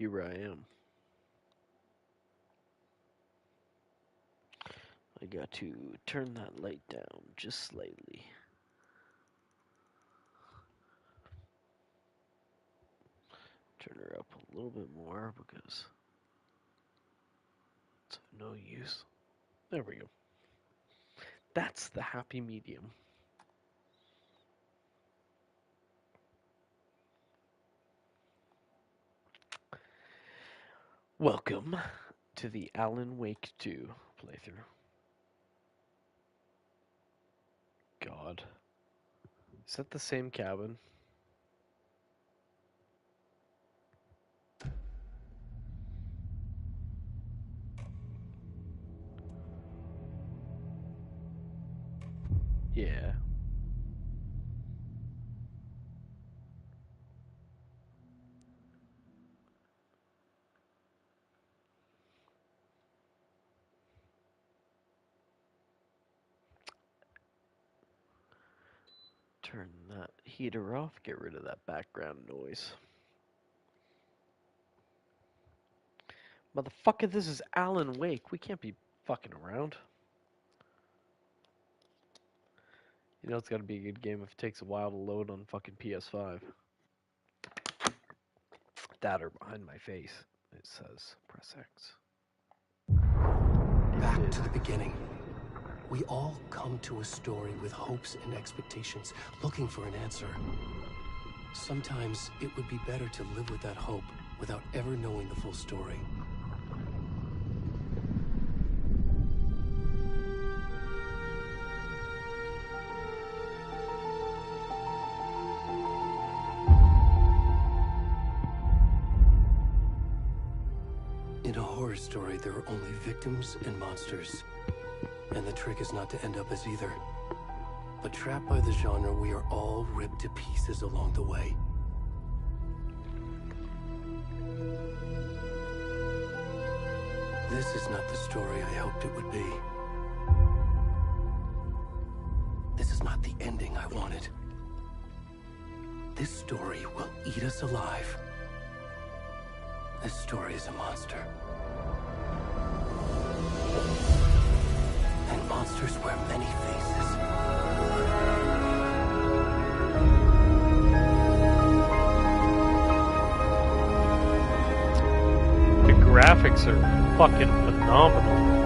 Here I am. I got to turn that light down just slightly. Turn her up a little bit more because it's of no use. There we go. That's the happy medium. Welcome to the Alan Wake 2 playthrough. God. Is that the same cabin? Yeah. Turn that heater off, get rid of that background noise. Motherfucker, this is Alan Wake. We can't be fucking around. You know it's gotta be a good game if it takes a while to load on fucking PS5. That or behind my face, it says press X. Back to the beginning. We all come to a story with hopes and expectations, looking for an answer. Sometimes it would be better to live with that hope without ever knowing the full story. In a horror story, there are only victims and monsters. And the trick is not to end up as either. But trapped by the genre, we are all ripped to pieces along the way. This is not the story I hoped it would be. This is not the ending I wanted. This story will eat us alive. This story is a monster. And monsters wear many faces. The graphics are fucking phenomenal.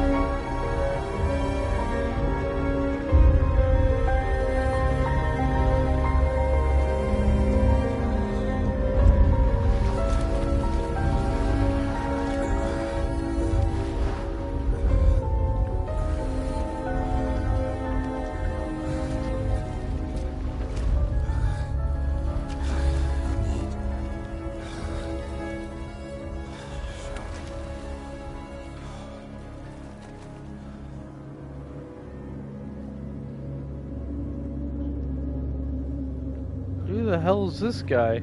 Who the hell is this guy?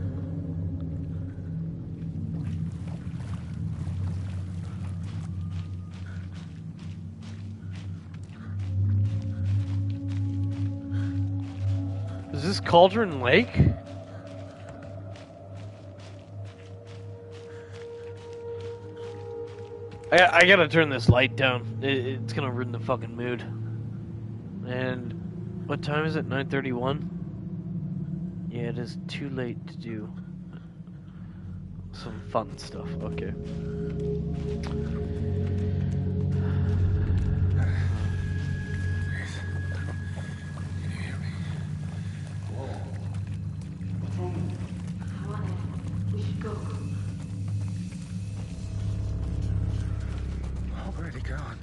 Is this Cauldron Lake? I gotta turn this light down. It's gonna ruin the fucking mood. And what time is it? 9:31? Yeah, it is too late to do some fun stuff. Okay. Already gone.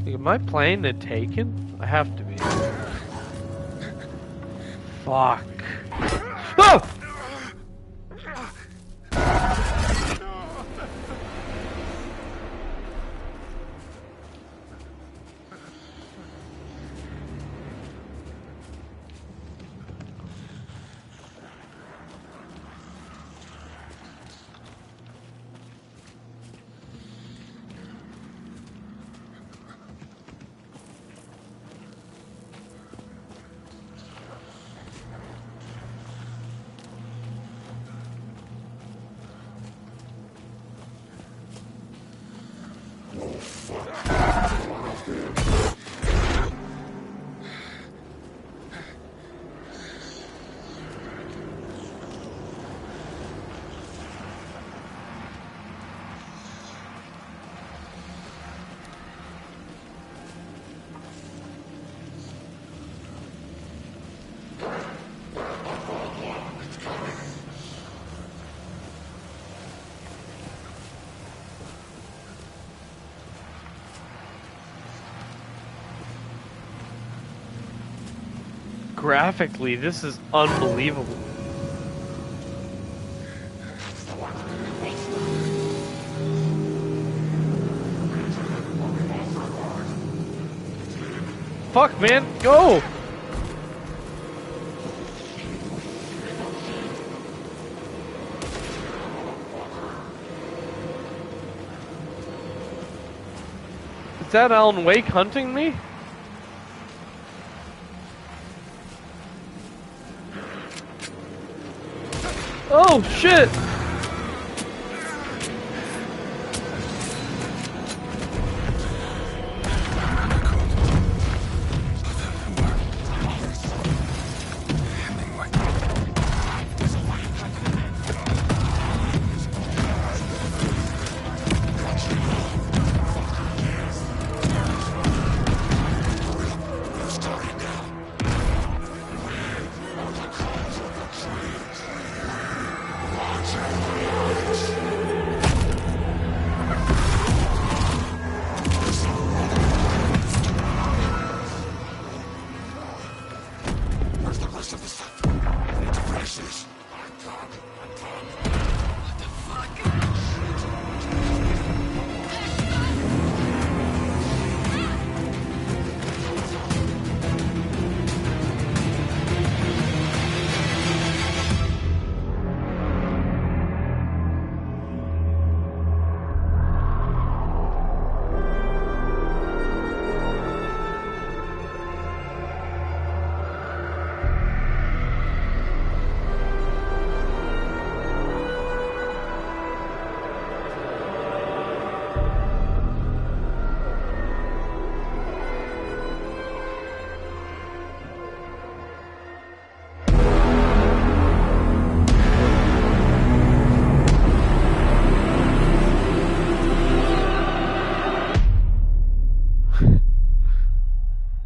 Am I playing the Taken? I have to be. Fuck. Oh! Graphically, this is unbelievable. Fuck, man, go! Is that Alan Wake hunting me? Oh shit!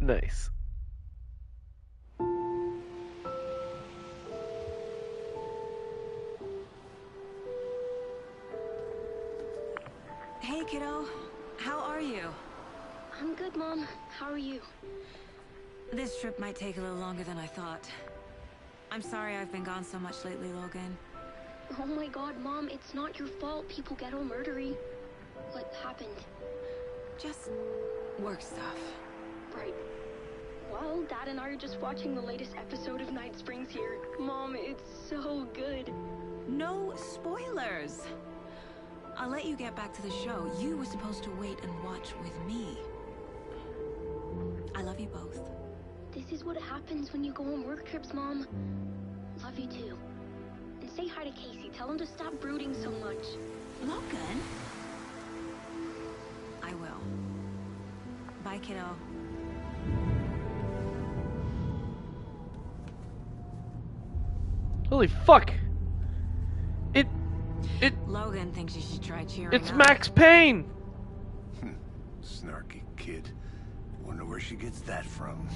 Nice. Hey, kiddo. How are you? I'm good, Mom. How are you? This trip might take a little longer than I thought. I'm sorry I've been gone so much lately, Logan. Oh my god, Mom, it's not your fault people get all murdery. What happened? Just work stuff. Right. Well, Dad and I are just watching the latest episode of Night Springs here. Mom, it's so good. No spoilers! I'll let you get back to the show. You were supposed to wait and watch with me. I love you both. This is what happens when you go on work trips, Mom. Love you too. And say hi to Casey. Tell him to stop brooding so much. Logan? I will. Bye, kiddo. Holy fuck! Logan thinks you should try cheering It's up. Max Payne! Snarky kid. Wonder where she gets that from.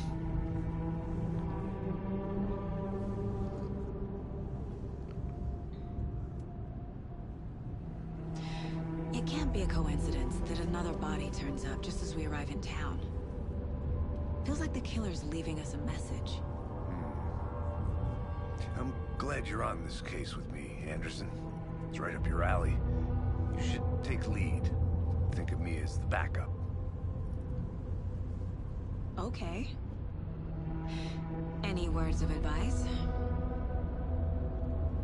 It can't be a coincidence that another body turns up just as we arrive in town. Feels like the killer's leaving us a message. I'm glad you're on this case with me, Anderson. It's right up your alley. You should take lead. Think of me as the backup. Okay. Any words of advice?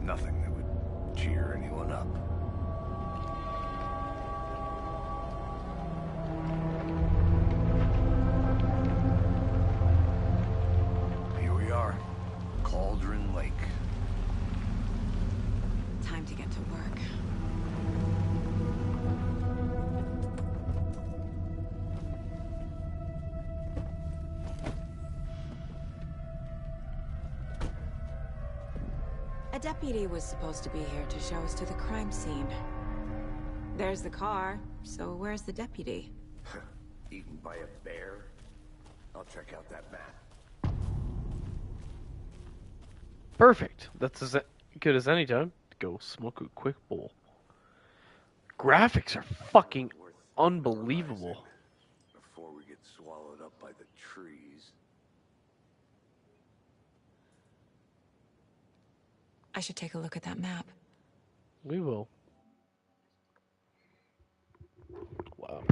Nothing that would cheer anyone up. Here we are. Cauldron Lake. Time to get to work. A deputy was supposed to be here to show us to the crime scene. There's the car, so where's the deputy? Eaten by a bear? I'll check out that map. Perfect. That's as good as any time to go smoke a quick bowl. Graphics are fucking unbelievable. Before we get swallowed up by the trees. I should take a look at that map. We will. Wow.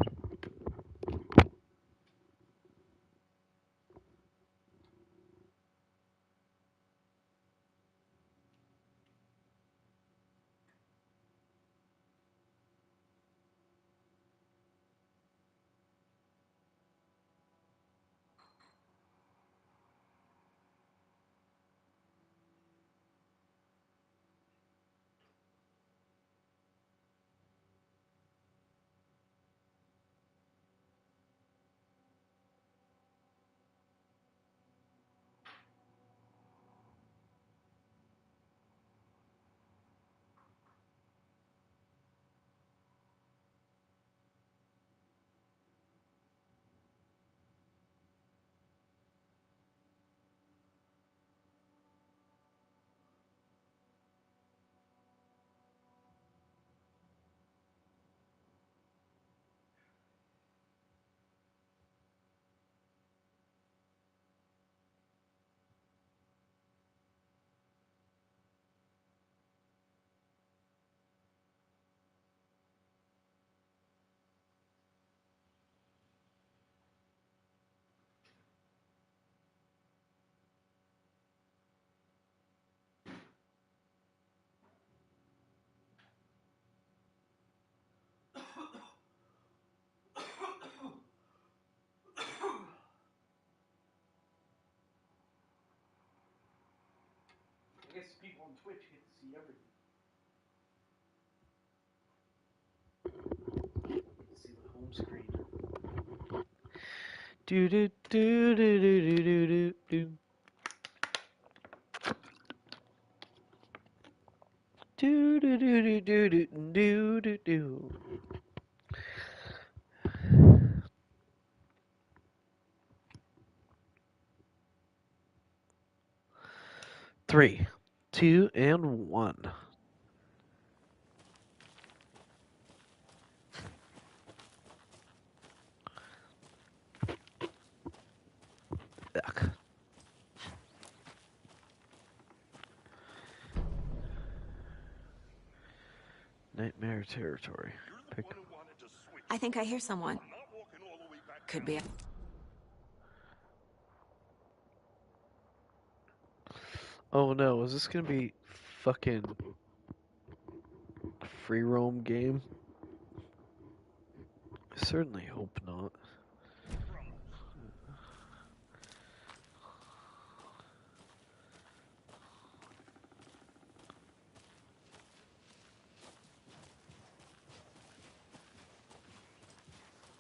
I guess people on Twitch get to see everything. See the home screen. Do do do do do do do do. Do do do do do do do do. 3, 2, and 1. Yuck. Nightmare territory. Pick. I think I hear someone. Could be. Oh no, is this gonna be fucking free roam game? I certainly hope not.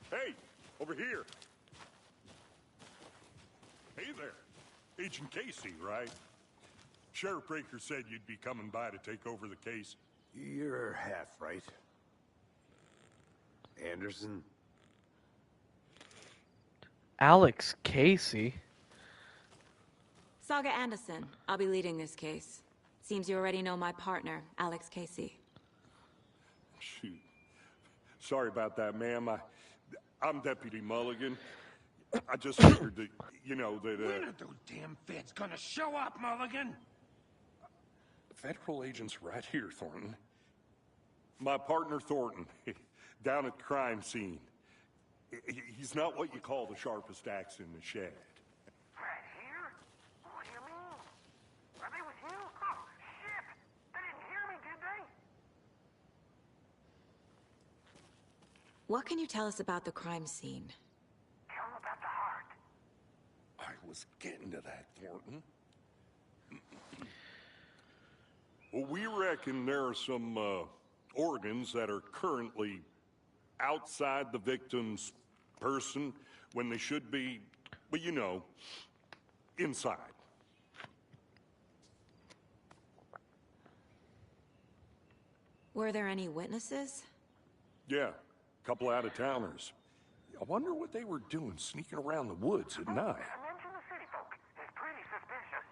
Hey, over here. Hey there. Agent Casey, right? Sheriff Breaker said you'd be coming by to take over the case. You're half right. Anderson? Alex Casey? Saga Anderson. I'll be leading this case. Seems you already know my partner, Alex Casey. Shoot. Sorry about that, ma'am. I'm Deputy Mulligan. I just figured that, you know, that, When are those damn feds gonna show up, Mulligan? Federal agents right here, Thornton. My partner, Thornton, down at the crime scene. He's not what you call the sharpest axe in the shed. Right here? What do you mean? Are they with you? Oh, shit! They didn't hear me, did they? What can you tell us about the crime scene? Tell them about the heart. I was getting to that, Thornton. Well, we reckon there are some organs that are currently outside the victim's person when they should be, well, you know, inside. Were there any witnesses? Yeah, a couple out-of-towners. I wonder what they were doing sneaking around the woods at night. Mention the city folk. It's pretty suspicious.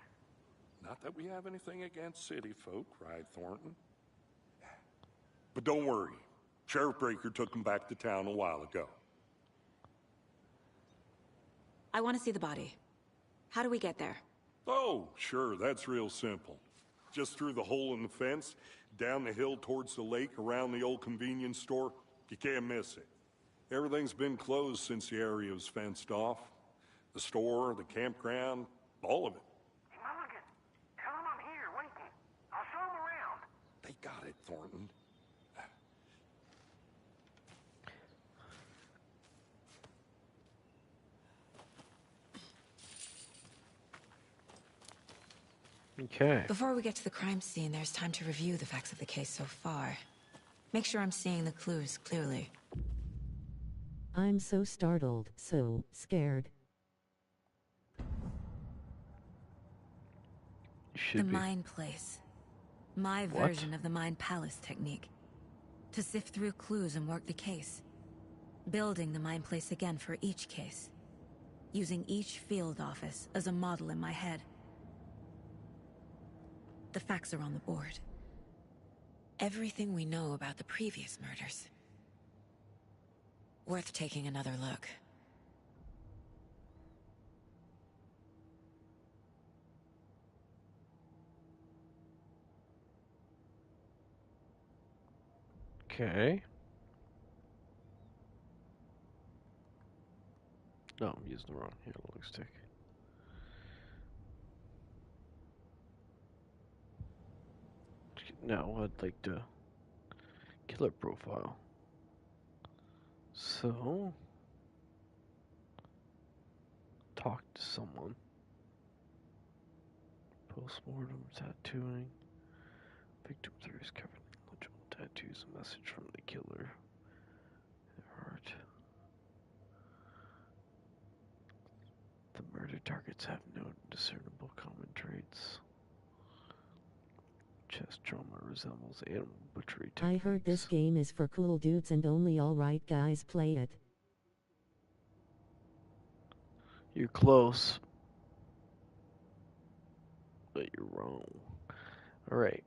Not that we have anything against city folk, right, Thornton? But don't worry. Sheriff Breaker took them back to town a while ago. I want to see the body. How do we get there? Oh, sure, that's real simple. Just through the hole in the fence, down the hill towards the lake, around the old convenience store. You can't miss it. Everything's been closed since the area was fenced off. The store, the campground, all of it. Hey, Mulligan, tell them I'm here, waiting. I'll show them around. They got it, Thornton. Okay. Before we get to the crime scene, there's time to review the facts of the case so far. Make sure I'm seeing the clues clearly. I'm so startled, so scared. Should The be. Mind Place. My What? version of the Mind Palace technique. To sift through clues and work the case. Building the Mind Place again for each case. Using each field office as a model in my head. The facts are on the board. Everything we know about the previous murders. Worth taking another look. Okay. No, I'm using the wrong analog stick. Now I'd like to killer profile. So talk to someone. Postmortem tattooing. Victim 3 is covered in legible tattoos. A message from the killer. Heart. The murder targets have no discernible common traits. Chest trauma resembles animal butchery techniques. I heard this game is for cool dudes and only alright guys play it. You're close, but you're wrong. Alright.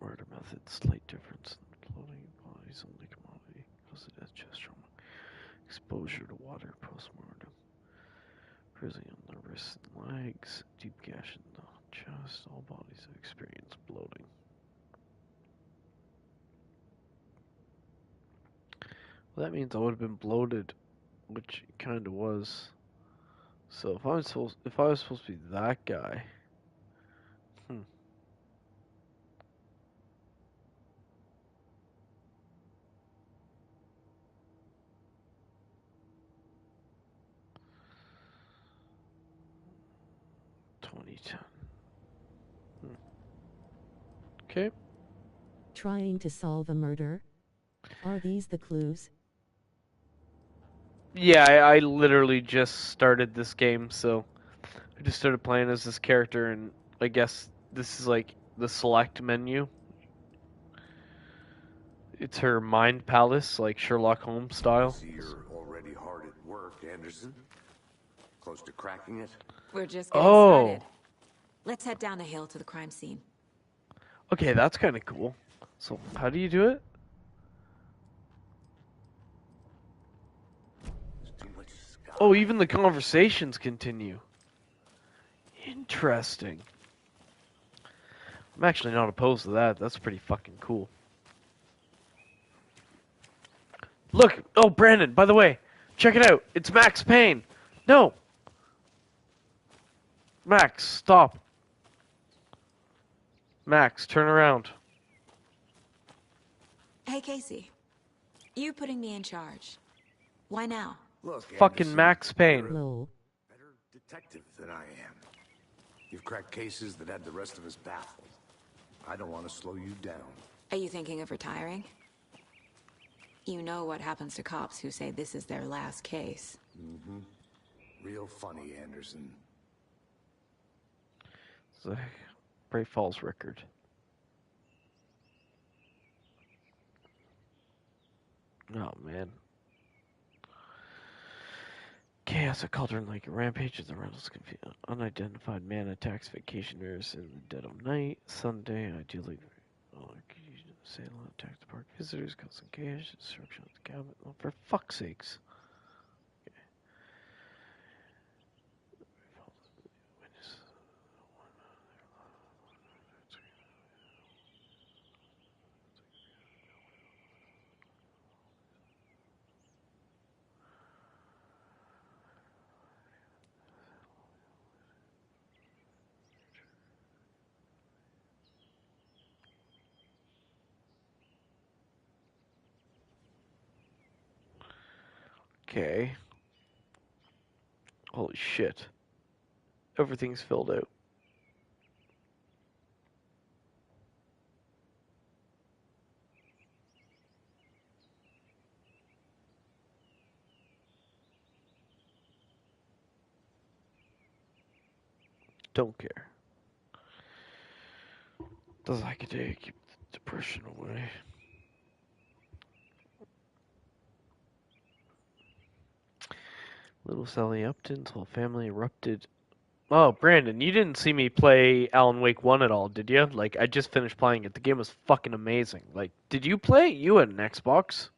Murder method, slight difference in floating bodies, only commodity, caused death, chest trauma, exposure to water, postmortem, bruising on the wrists and legs, deep gash in the chest, all bodies have experienced bloating. Well, that means I would have been bloated, which it kind of was. So if I was supposed to be that guy, 2010. Okay. Trying to solve a murder? Are these the clues? Yeah, I literally just started this game, so I just started playing as this character, and I guess this is like the select menu. It's her mind palace, like Sherlock Holmes style. See, you're already hard at work, Anderson. Close to cracking it. We're just getting Oh. started. Let's head down the hill to the crime scene. Okay, that's kind of cool. So, how do you do it? There's too much sky. Oh, even the conversations continue. Interesting. I'm actually not opposed to that. That's pretty fucking cool. Look! Oh, Brandon, by the way, check it out. It's Max Payne. No! Max, stop. Max, turn around. Hey, Casey. You putting me in charge. Why now? Look, Fucking Anderson, Max Payne. Lol. better detective than I am. You've cracked cases that had the rest of us baffled. I don't want to slow you down. Are you thinking of retiring? You know what happens to cops who say this is their last case. Mm-hmm. Real funny, Anderson. It's a Bray Falls record. Oh, man. Chaos at Cauldron Lake. Rampages the Reynolds. Unidentified man attacks vacationers in the dead of night. Sunday, ideally. Salem attacks the park visitors, causing chaos, destruction of the cabin. Oh, for fuck's sakes. Okay. Holy shit. Everything's filled out. Don't care. Does like a day keep the depression away? Little Sally Upton's whole family erupted. Oh, Brandon, you didn't see me play Alan Wake 1 at all, did you? Like, I just finished playing it. The game was fucking amazing. Like, did you play it? You had an Xbox.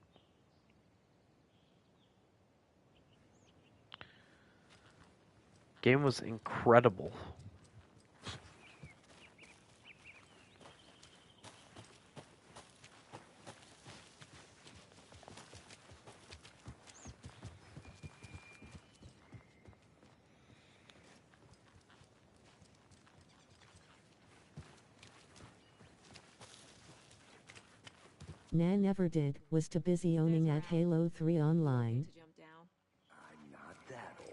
Game was incredible. Nah, never did. Was too busy owning at Halo 3 Online. I'm not that old.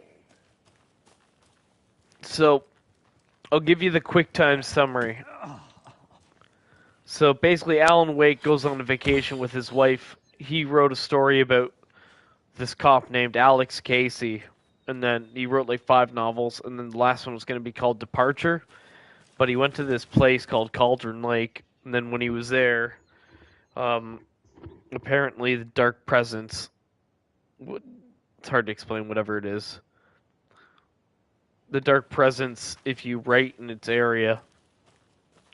So, I'll give you the quick time summary. So basically, Alan Wake goes on a vacation with his wife. He wrote a story about this cop named Alex Casey, and then he wrote like 5 novels, and then the last one was going to be called Departure. But he went to this place called Cauldron Lake, and then when he was there, apparently the Dark Presence, it's hard to explain whatever it is. The Dark Presence, if you write in its area,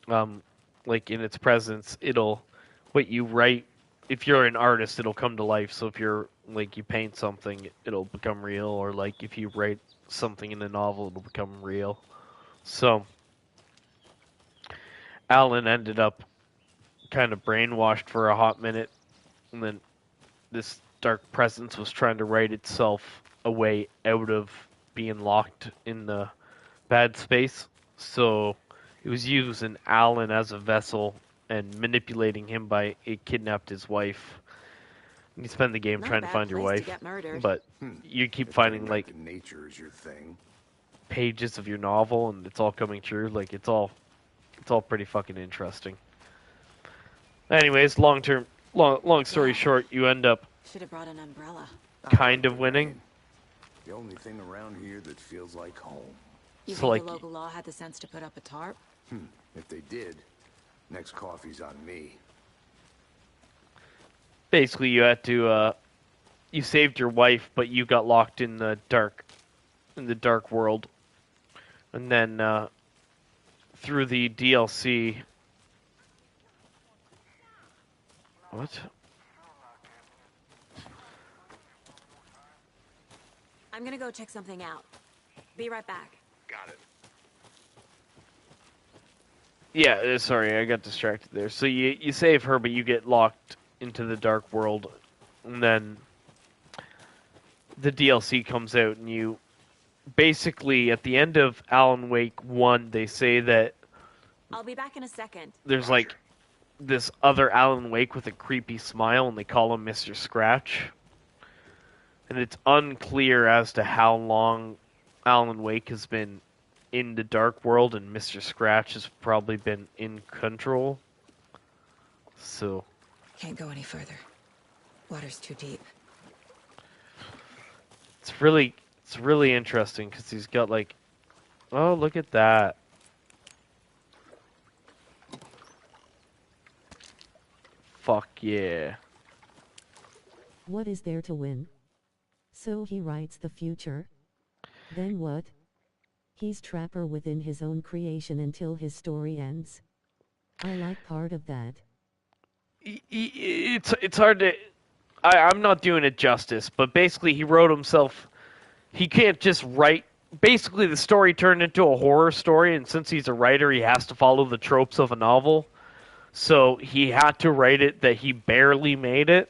like in its presence, what you write, if you're an artist, it'll come to life. So if you're, like, you paint something, it'll become real, or like if you write something in a novel, it'll become real. So, Alan ended up kind of brainwashed for a hot minute, and then this dark presence was trying to write itself a way out of being locked in the bad space. So it was using Alan as a vessel and manipulating him by it kidnapped his wife. You spend the game Not a trying to bad find your place to wife, get murdered. but you keep It finding turned out like that nature is your thing. pages of your novel, and it's all coming true. Like it's all pretty fucking interesting. Anyways, long story short, you end up Should have brought an umbrella. kind of winning. The only thing around here that feels like home. You So, think like, the local law had the sense to put up a tarp? If they did, next coffee's on me. Basically, you had to you saved your wife, but you got locked in the dark world, and then through the DLC. What? I'm gonna go check something out. Be right back. Got it. Yeah, sorry, I got distracted there. So you save her, but you get locked into the dark world, and then the DLC comes out, and you basically at the end of Alan Wake 1, they say that I'll be back in a second. there's like this other Alan Wake with a creepy smile, and they call him Mr. Scratch. And it's unclear as to how long Alan Wake has been in the dark world, and Mr. Scratch has probably been in control. So Can't go any further. Water's too deep. it's really interesting because he's got like, oh, look at that. Fuck yeah. What is there to win? So he writes the future. Then what? He's Trapper within his own creation until his story ends. I like part of that. It's hard to... I'm not doing it justice, but basically he wrote himself... He can't just write... Basically the story turned into a horror story, and since he's a writer, he has to follow the tropes of a novel. So he had to write it that he barely made it.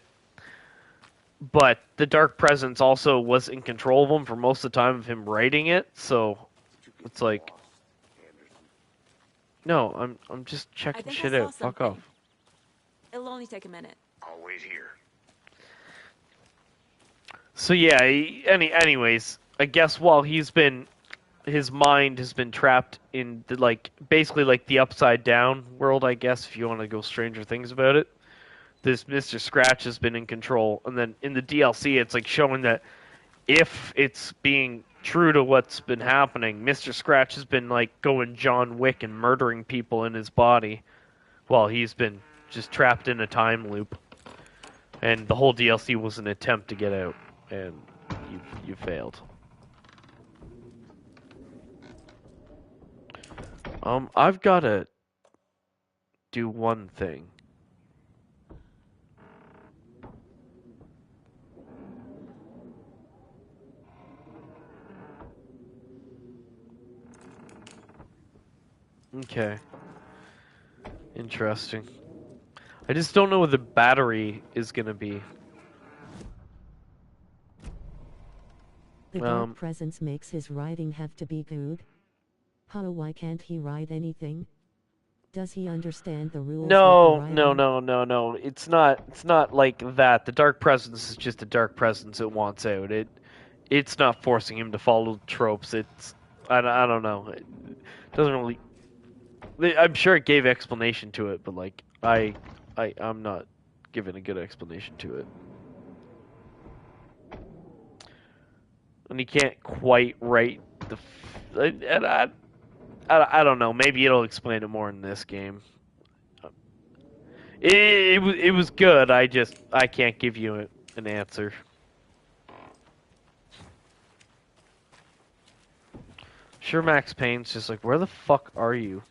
But the Dark Presence also was in control of him for most of the time of him writing it, so it's like... No, I'm just checking shit out. Fuck off. It'll only take a minute. I'll wait here. So yeah, anyways, I guess while his mind has been trapped in the, like, basically like the upside down world, I guess, if you want to go Stranger Things about it. This Mr. Scratch has been in control, and then in the DLC, it's like showing that if it's being true to what's been happening, Mr. Scratch has been like going John Wick and murdering people in his body while he's been just trapped in a time loop. And the whole DLC was an attempt to get out, and you failed. I've got to do one thing. Okay. Interesting. I just don't know what the battery is gonna be. The Dark Presence makes his writing have to be good. How? Why can't he write anything? Does he understand the rules? No. It's not like that. The Dark Presence is just a Dark Presence it wants out. It's not forcing him to follow tropes. I don't know. It doesn't really. I'm sure it gave explanation to it, but like I'm not giving a good explanation to it. And he can't quite write the. And I don't know. Maybe it'll explain it more in this game. It was good. I can't give you an answer. Sure, Max Payne's just like, where the fuck are you?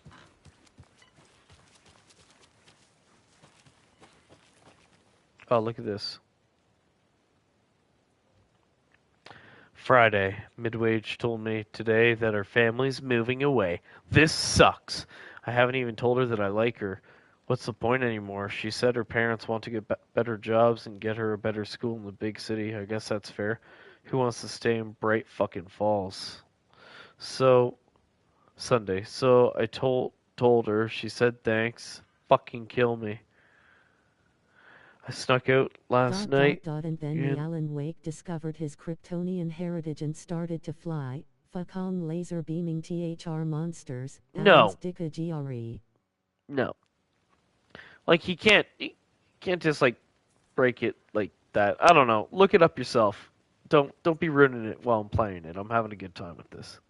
Oh, look at this. Friday, Midwage told me today that her family's moving away. This sucks. I haven't even told her that I like her. What's the point anymore? She said her parents want to get better jobs and get her a better school in the big city. I guess that's fair. Who wants to stay in Bright fucking Falls? So, Sunday. So I told her. She said thanks. Fucking kill me. I snuck out last night. And then the Alan Wake discovered his Kryptonian heritage and started to fly. Fuck on laser beaming THR monsters. No. GRE. No. Like he can't just like break it like that. I don't know. Look it up yourself. Don't be ruining it while I'm playing it. I'm having a good time with this.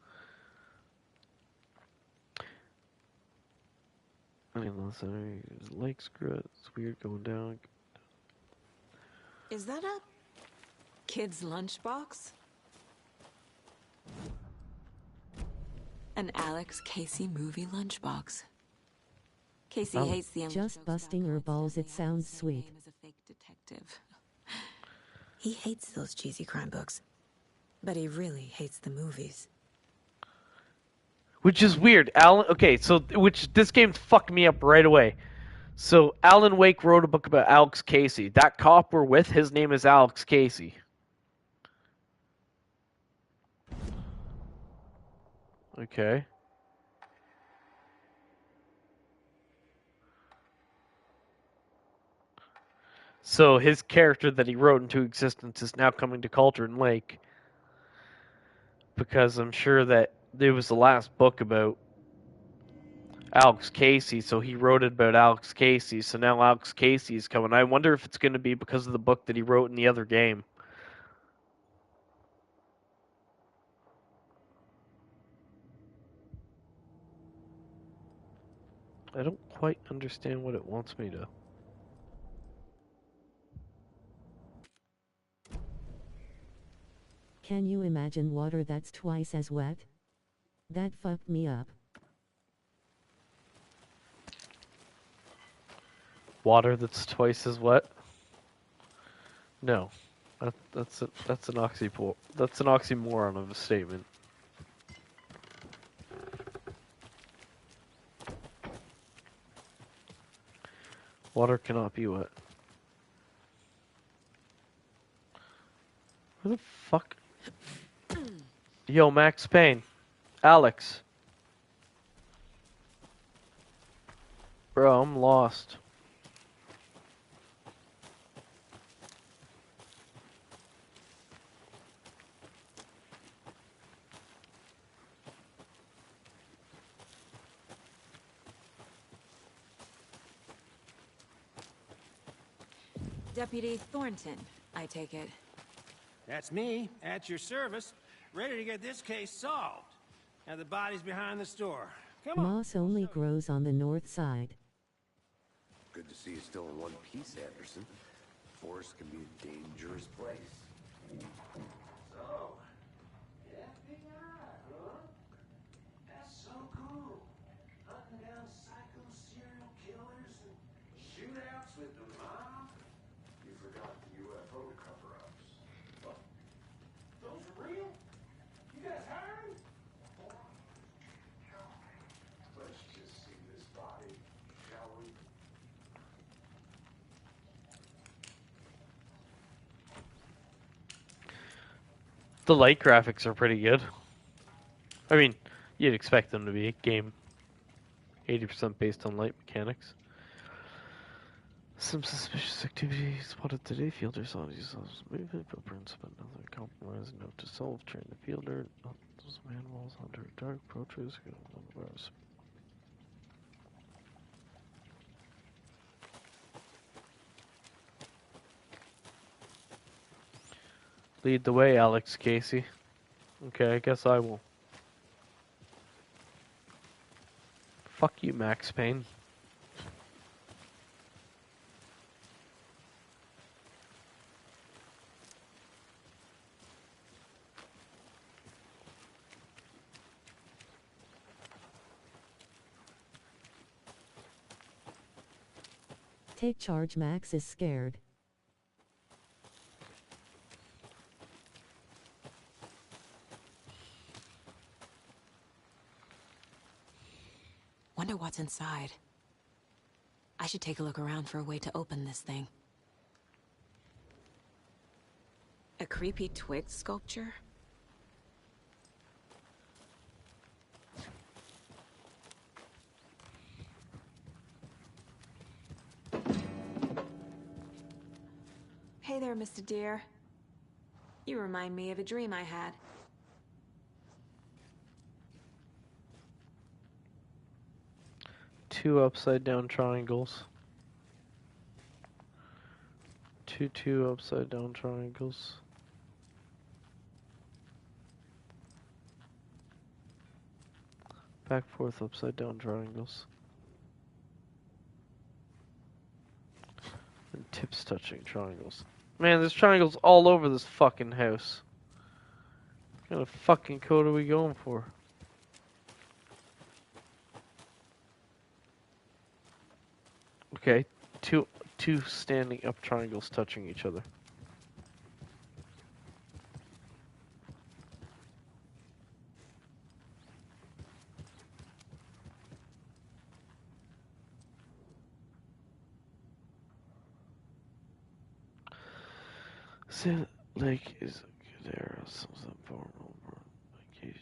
I mean, listen, like screw it. It's weird going down. Is that a kid's lunchbox? An Alex Casey movie lunchbox. Casey hates the just busting her balls. It sounds sweet. As a fake detective. He hates those cheesy crime books, but he really hates the movies. Which is weird. Alan. Okay, so this game fucked me up right away. So Alan Wake wrote a book about Alex Casey. That cop we're with, his name is Alex Casey. Okay. So his character that he wrote into existence is now coming to Cauldron Lake. Because I'm sure that it was the last book about Alex Casey, so he wrote it about Alex Casey. So now Alex Casey is coming. I wonder if it's going to be because of the book that he wrote in the other game. I don't quite understand what it wants me to. Can you imagine water that's twice as wet? That fucked me up. Water that's twice as wet? No. That's an oxymoron of a statement. Water cannot be wet. Where the fuck? Yo, Max Payne. Alex. Bro, I'm lost. Deputy Thornton, I take it. That's me, at your service, ready to get this case solved. Now the body's behind the store. Come on. Moss only grows on the north side. Good to see you still in one piece, Anderson. Forest can be a dangerous place. So, FBI, huh? That's so cool. Hunting down psycho serial killers and shootouts with the mob. You forgot the UFO cover-ups. What? Those are real? You guys hiring? Let's just see this body, shall we? The light graphics are pretty good. I mean, you'd expect them to be. Game 80% based on light mechanics. Some suspicious activity spotted today. Fielder saw these movement footprints, but nothing compromising. Note to self. Train the fielder. Those man walls under dark approaches. Lead the way, Alex Casey. Okay, I guess I will. Fuck you, Max Payne. Take charge, Max is scared. Wonder what's inside. I should take a look around for a way to open this thing. A creepy twig sculpture? Hey there, Mr. Deer. You remind me of a dream I had. Two upside down triangles. Two upside down triangles. Back forth upside down triangles. And tips touching triangles. Man, there's triangles all over this fucking house. What kind of fucking code are we going for? Okay, two standing up triangles touching each other. Opposite lake is a good area. Some form of location.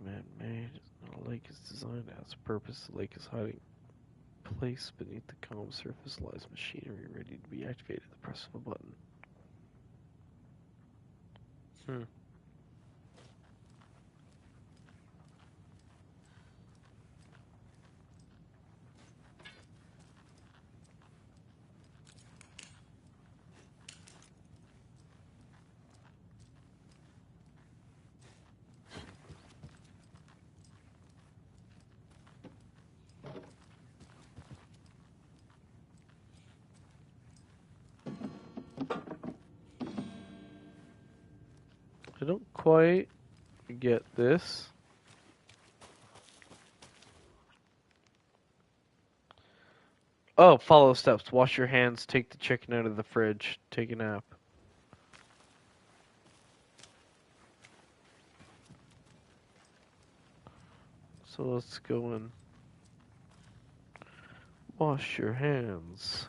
Man-made. The lake is designed as a purpose. The lake is hiding place beneath the calm surface lies machinery ready to be activated at the press of a button. I don't quite get this. Oh, follow steps. Wash your hands, take the chicken out of the fridge, take a nap. So let's go in. Wash your hands.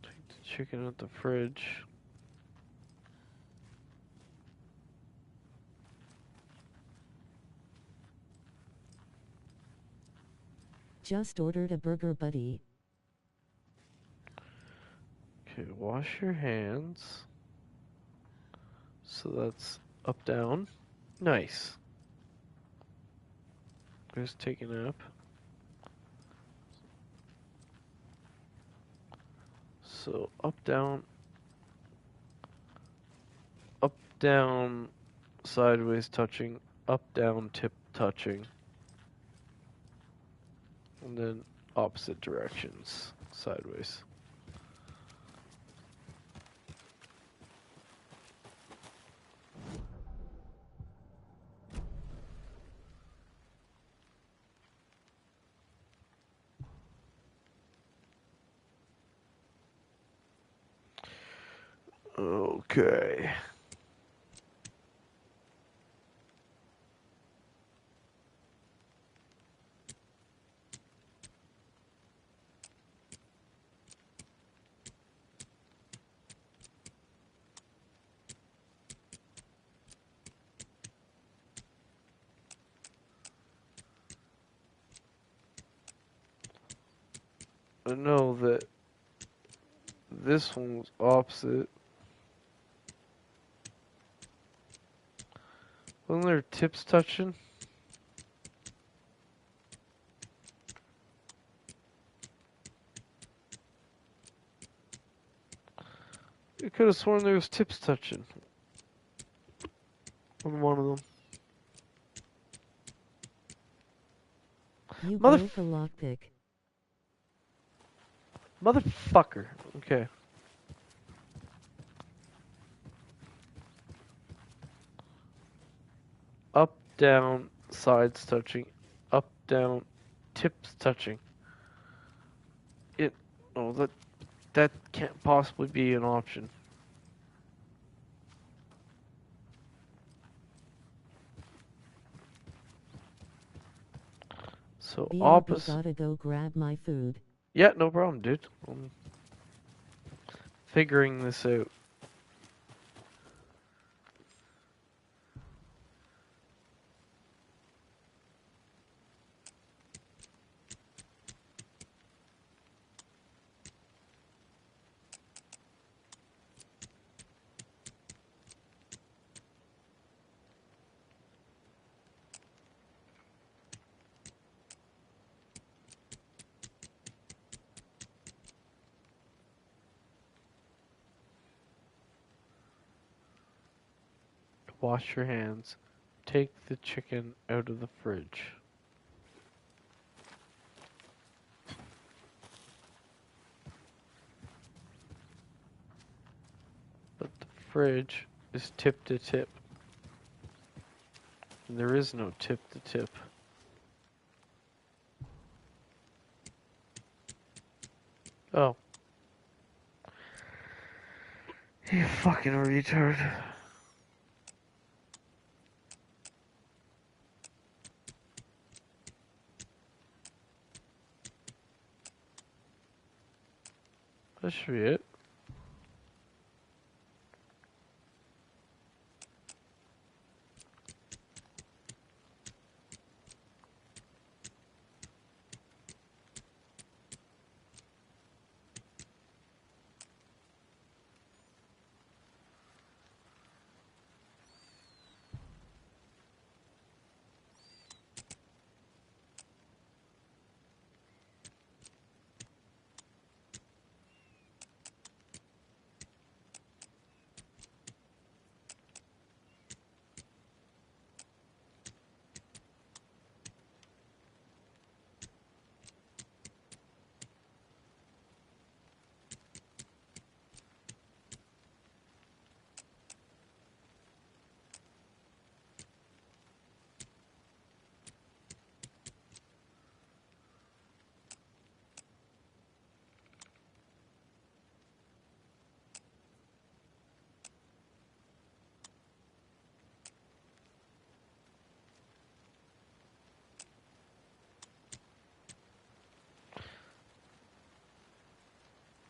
Take the chicken out the fridge. Just ordered a burger, buddy. Okay, wash your hands. So that's up, down. Nice. Just take a nap. So up, down, sideways touching, up, down, tip touching. And then opposite directions, sideways. Okay. I know that this one was opposite. Wasn't there tips touching? I could have sworn there was tips touching on one of them. You broke a lockpick. Motherfucker. Okay. Up, down, sides touching. Up, down, tips touching. Oh, that can't possibly be an option. So opposite. Gotta go grab my food. Yeah, no problem, dude. I'm figuring this out. Wash your hands. Take the chicken out of the fridge. But the fridge is tip to tip. And there is no tip to tip. Oh. You fucking retard. That should be it.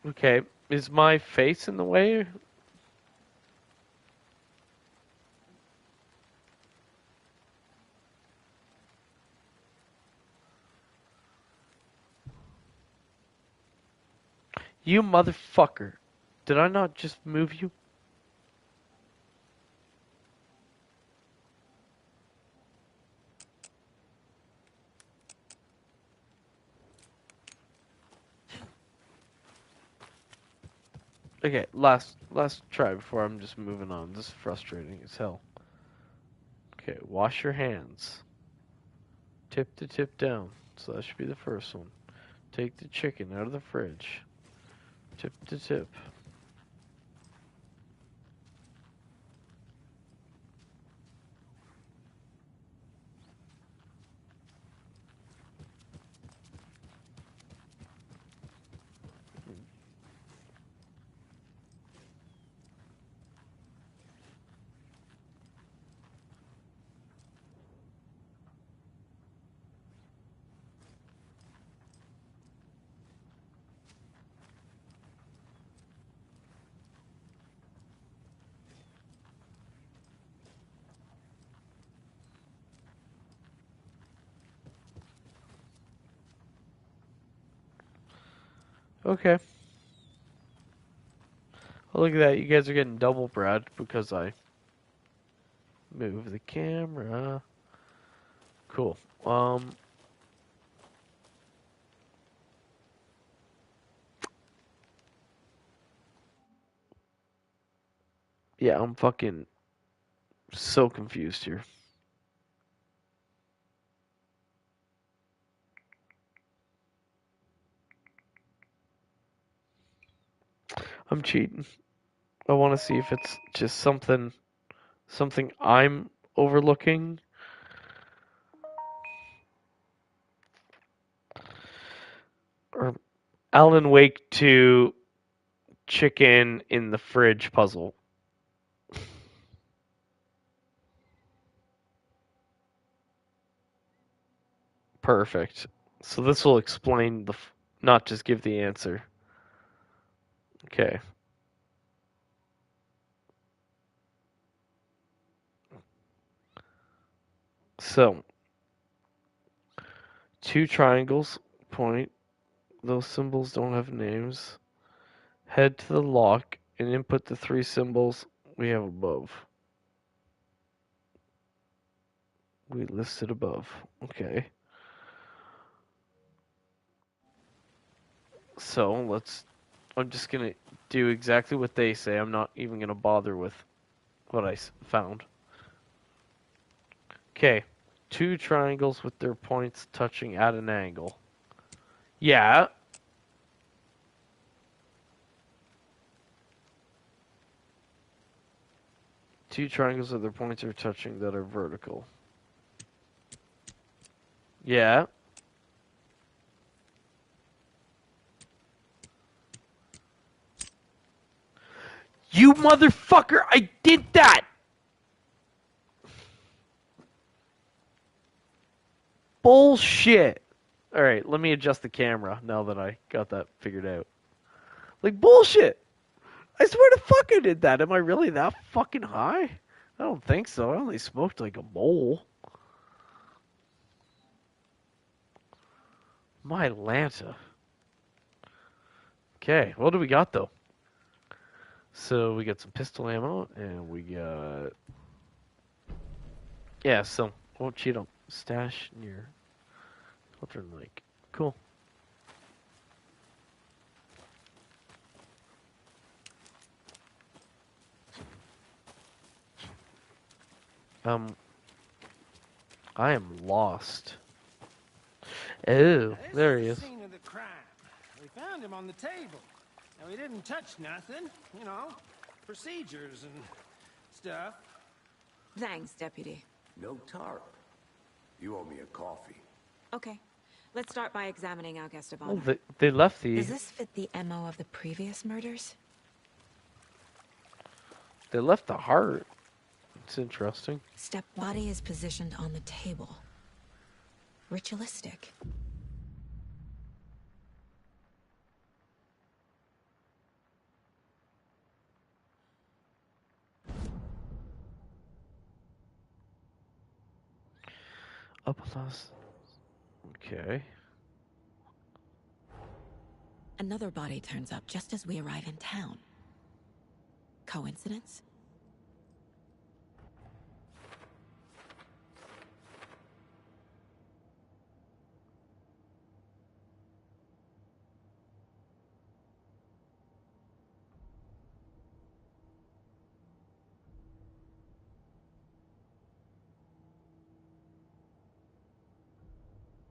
Okay, is my face in the way? You motherfucker. Did I not just move you? Okay, last try before I'm just moving on. This is frustrating as hell. Okay, wash your hands. Tip to tip down. So that should be the first one. Take the chicken out of the fridge. Tip to tip. Okay. Well, look at that. You guys are getting double bread because I move the camera. Cool. Yeah, I'm fucking so confused here. I'm cheating. I want to see if it's just something I'm overlooking. Or Alan Wake 2 chicken in the fridge puzzle. Perfect. So this will explain not just give the answer. Okay. So, two triangles point. Those symbols don't have names. Head to the lock and input the three symbols we have above. We listed above. Okay. So, I'm just gonna do exactly what they say. I'm not even gonna bother with what I found. Okay. Two triangles with their points touching at an angle. Yeah. Two triangles with their points are touching that are vertical. Yeah. You motherfucker! I did that! Bullshit! Alright, let me adjust the camera now that I got that figured out. Like, bullshit! I swear to fuck I did that. Am I really that fucking high? I don't think so. I only smoked like a bowl. My Lanta. Okay, what do we got though? So we got some pistol ammo, and we got... Yeah, so, won't cheat on stash near Cauldron Lake. Cool. I am lost. Oh, there he This is. the scene of the crime. We found him on the table. And we didn't touch nothing. You know, procedures and stuff. Thanks, Deputy. No tarp. You owe me a coffee. Okay. Let's start by examining Al Esteban. Oh, they left the... Does this fit the MO of the previous murders? They left the heart. It's interesting. Body is positioned on the table. Ritualistic. Applause. Okay. Another body turns up just as we arrive in town. Coincidence?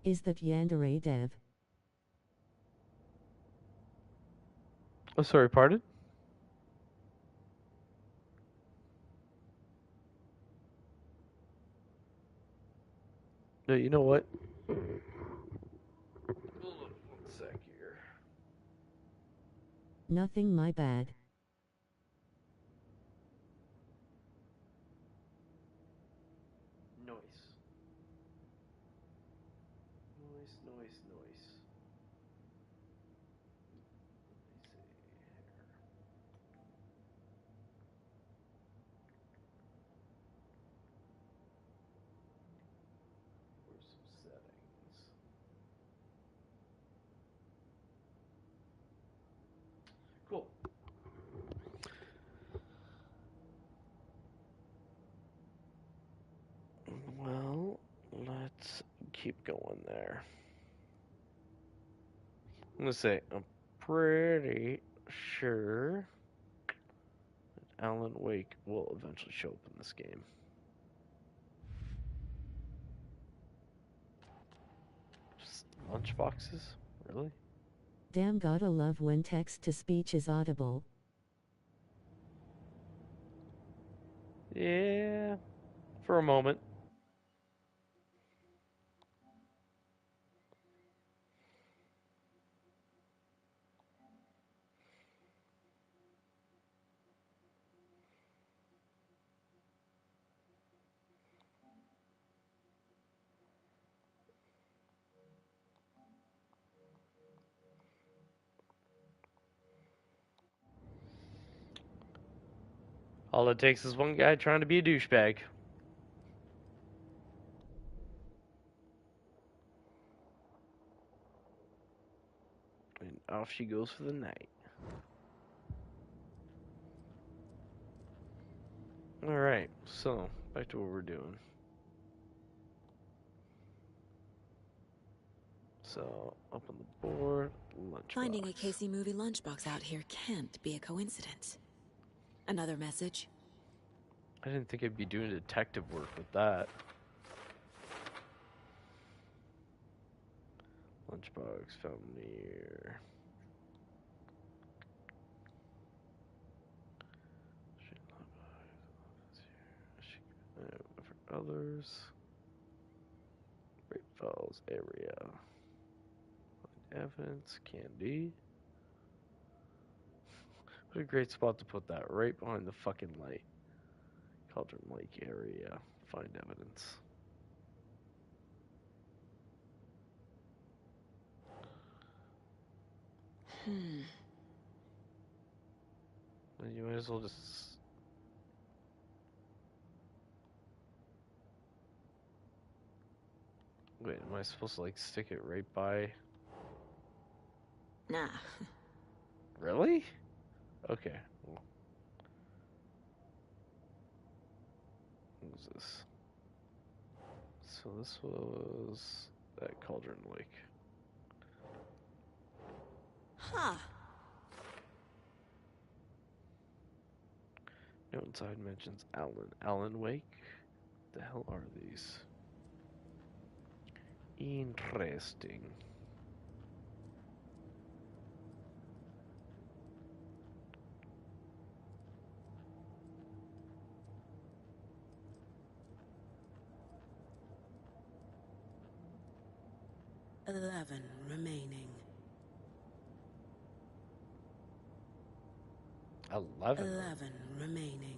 Is that Yandere Dev? Oh, sorry, pardon? No, you know what? Hold on 1 sec here. Nothing, my bad. Noise. Noise, noise, noise. Let me see here. Where's some settings? Cool. Well, let's keep going there. I'm gonna say I'm pretty sure that Alan Wake will eventually show up in this game. Just lunchboxes? Really? Damn, gotta love when text-to-speech is audible. Yeah, for a moment. All it takes is one guy trying to be a douchebag. And off she goes for the night. Alright, so, back to what we're doing. So, up on the board, lunchbox. Finding a Casey movie lunchbox out here can't be a coincidence. Another message? I didn't think I'd be doing detective work with that. Lunchbox found near... For others... Great Falls area. Evidence, Candy. What a great spot to put that, right behind the fucking light. Cauldron Lake area. Find evidence. Then you might as well just... Wait, am I supposed to, like, stick it right by... Nah. Really? Okay. Well. What was this? So this was that Cauldron Lake. Huh. Note inside mentions Alan Wake. The hell are these? Interesting. "11 remaining. 11. 11 remaining.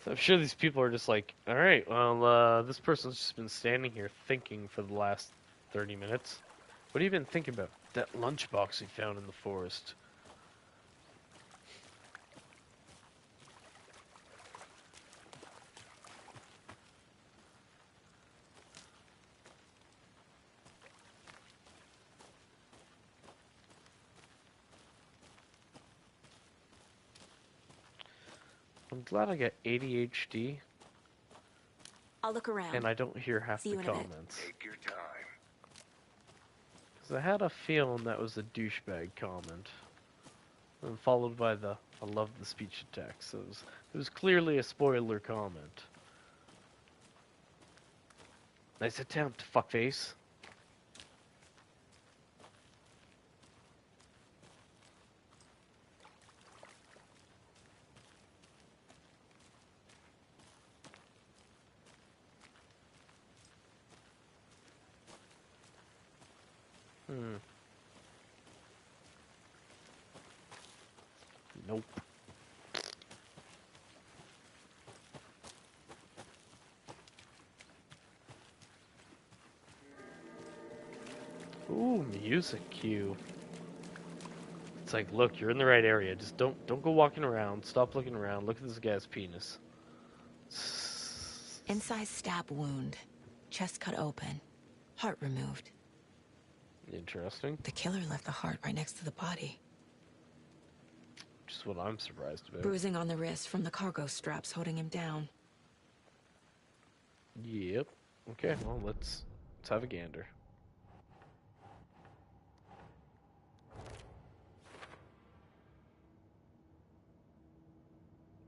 So I'm sure these people are just like, all right, well, this person's just been standing here thinking for the last 30 minutes. What have you been thinking about? That lunchbox he found in the forest. I'm glad I got ADHD. I'll look around. And I don't hear half See the you in a bit. comments. Take your time. Because I had a feeling that was a douchebag comment. And followed by the, I love the speech attacks. So it was clearly a spoiler comment. Nice attempt, fuckface. Nope. Ooh, music cue. It's like, look, you're in the right area. Just don't go walking around. Stop looking around. Look at this guy's penis. Incised stab wound. Chest cut open. Heart removed. Interesting. The killer left the heart right next to the body. Just what I'm surprised about. Bruising on the wrist from the cargo straps holding him down. Yep. Okay, well, let's have a gander.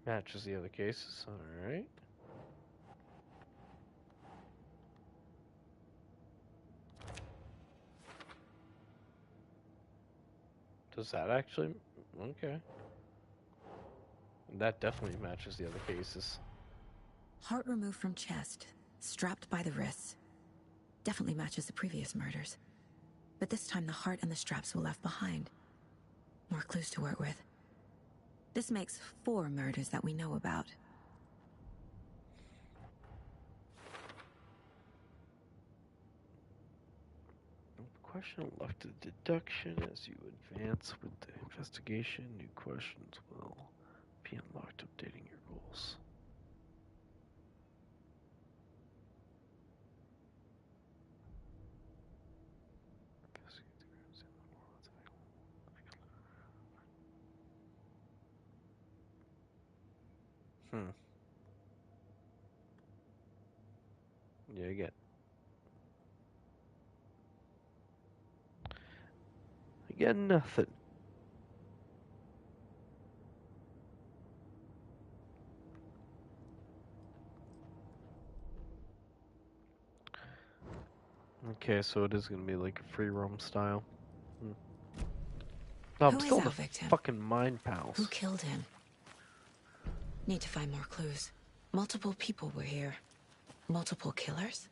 Matches the other cases. Alright. Does that actually... Okay. That definitely matches the other cases. Heart removed from chest. Strapped by the wrists. Definitely matches the previous murders. But this time the heart and the straps were left behind. More clues to work with. This makes 4 murders that we know about. Question left to deduction as you advance with the investigation. New questions will be unlocked, updating your goals. Yeah, I got nothing. Okay, so it is gonna be like a free roam style. No, I'm Who is still our the victim? fucking Mind Pals. Who killed him? Need to find more clues. Multiple people were here. Multiple killers?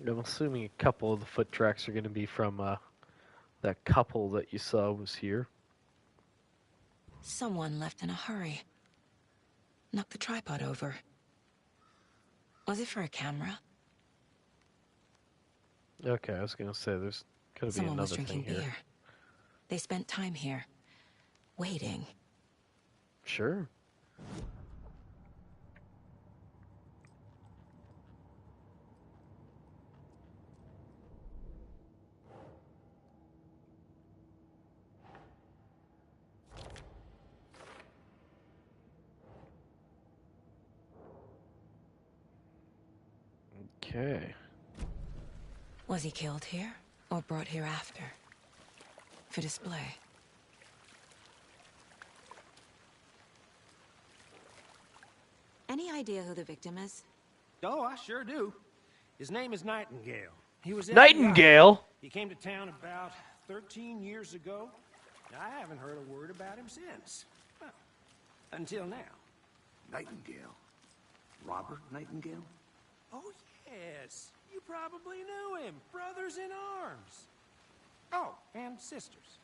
I'm assuming a couple of the foot tracks are gonna be from that couple that you saw was here. Someone left in a hurry. Knocked the tripod over. Was it for a camera? Okay, I was gonna say there's gotta be Someone was another thing drinking here. beer. They spent time here, waiting. Sure. Okay. Was he killed here, or brought here after? For display. Any idea who the victim is? Oh, I sure do. His name is Nightingale. He was FBI. Nightingale? He came to town about 13 years ago. I haven't heard a word about him since. Well, until now. Nightingale? Robert Nightingale? Oh, yes. You probably knew him. Brothers in arms. Oh, and sisters.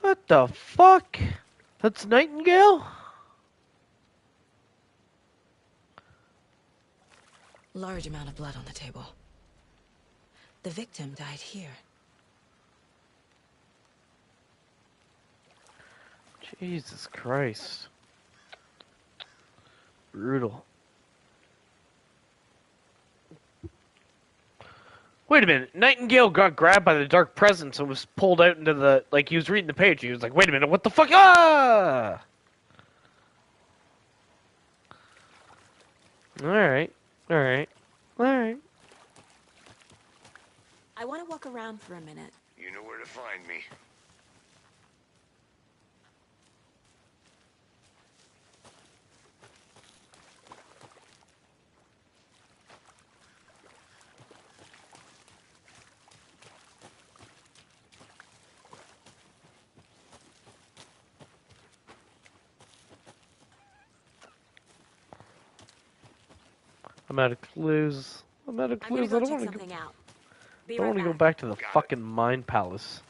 What the fuck? That's Nightingale? Large amount of blood on the table. The victim died here. Jesus Christ. Brutal. Wait a minute. Nightingale got grabbed by the dark presence and was pulled out into the... Like, he was reading the page. He was like, wait a minute, what the fuck? Ah! Alright. Alright. Alright. I want to walk around for a minute. You know where to find me. I'm out of clues. I'm out of clues. I don't want to go... out. I don't want to go back to the fucking Mind Palace.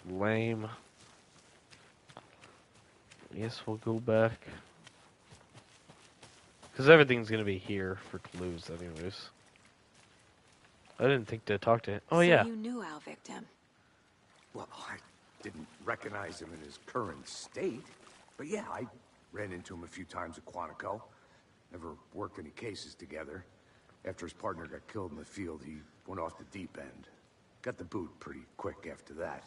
Lame. Yes, we'll go back. Because everything's going to be here for clues anyways. I didn't think to talk to him. Oh, So yeah. you knew our victim. Well, I didn't recognize him in his current state. But yeah, I ran into him a few times at Quantico. Never worked any cases together. After his partner got killed in the field, he went off the deep end. Got the boot pretty quick after that.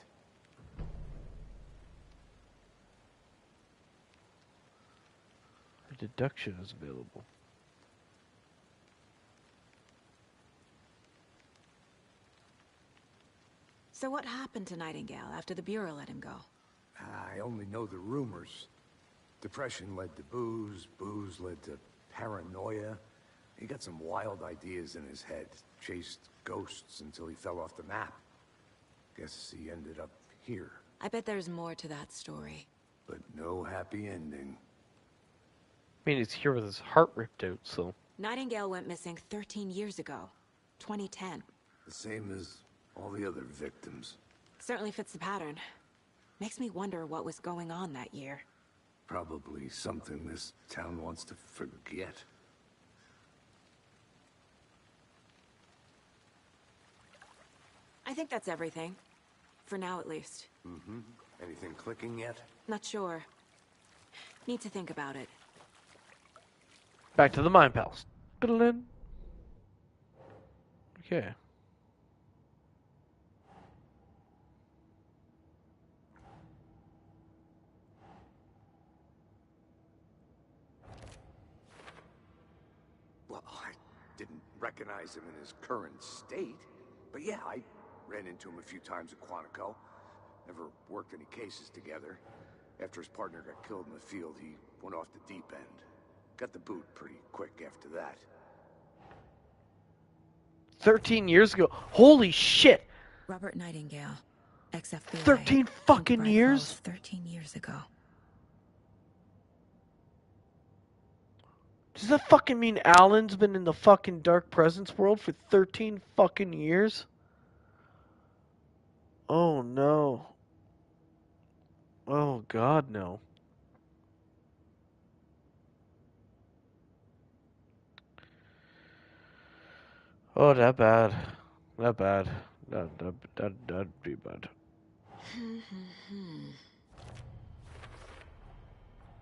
A deduction is available. So what happened to Nightingale after the Bureau let him go? I only know the rumors. Depression led to booze, booze led to paranoia. He got some wild ideas in his head, chased ghosts until he fell off the map. Guess he ended up here, I bet there's more to that story. but no happy ending. I mean, he's here with his heart ripped out, so... Nightingale went missing 13 years ago. 2010. The same as all the other victims. Certainly fits the pattern. Makes me wonder what was going on that year. Probably something this town wants to forget. I think that's everything. For now, at least. Mm-hmm. Anything clicking yet? Not sure. Need to think about it. Back to the Mind Palace. Ba-da-dun. Okay. Well, I didn't recognize him in his current state. But yeah, I ran into him a few times at Quantico. Never worked any cases together. After his partner got killed in the field, he went off the deep end. Got the boot pretty quick after that. 13 years ago. Holy shit! Robert Nightingale, ex-FBI. 13 fucking Bright years? Falls 13 years ago. Does that fucking mean Alan's been in the fucking Dark Presence world for 13 fucking years? Oh no. Oh god, no. Oh, that bad. That bad. That'd be bad.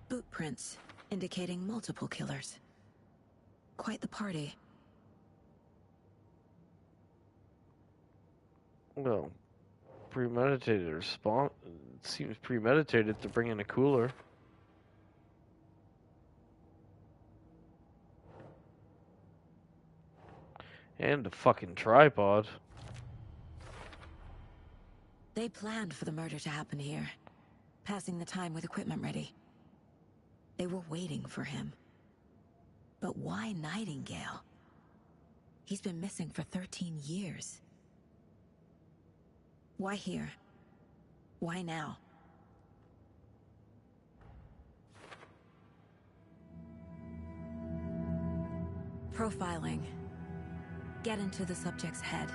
Boot prints indicating multiple killers. Quite the party. Well, premeditated response. It seems premeditated to bring in a cooler. And a fucking tripod. They planned for the murder to happen here, passing the time with equipment ready. They were waiting for him. But why Nightingale? He's been missing for 13 years. Why here? Why now? Profiling. Get into the subject's head.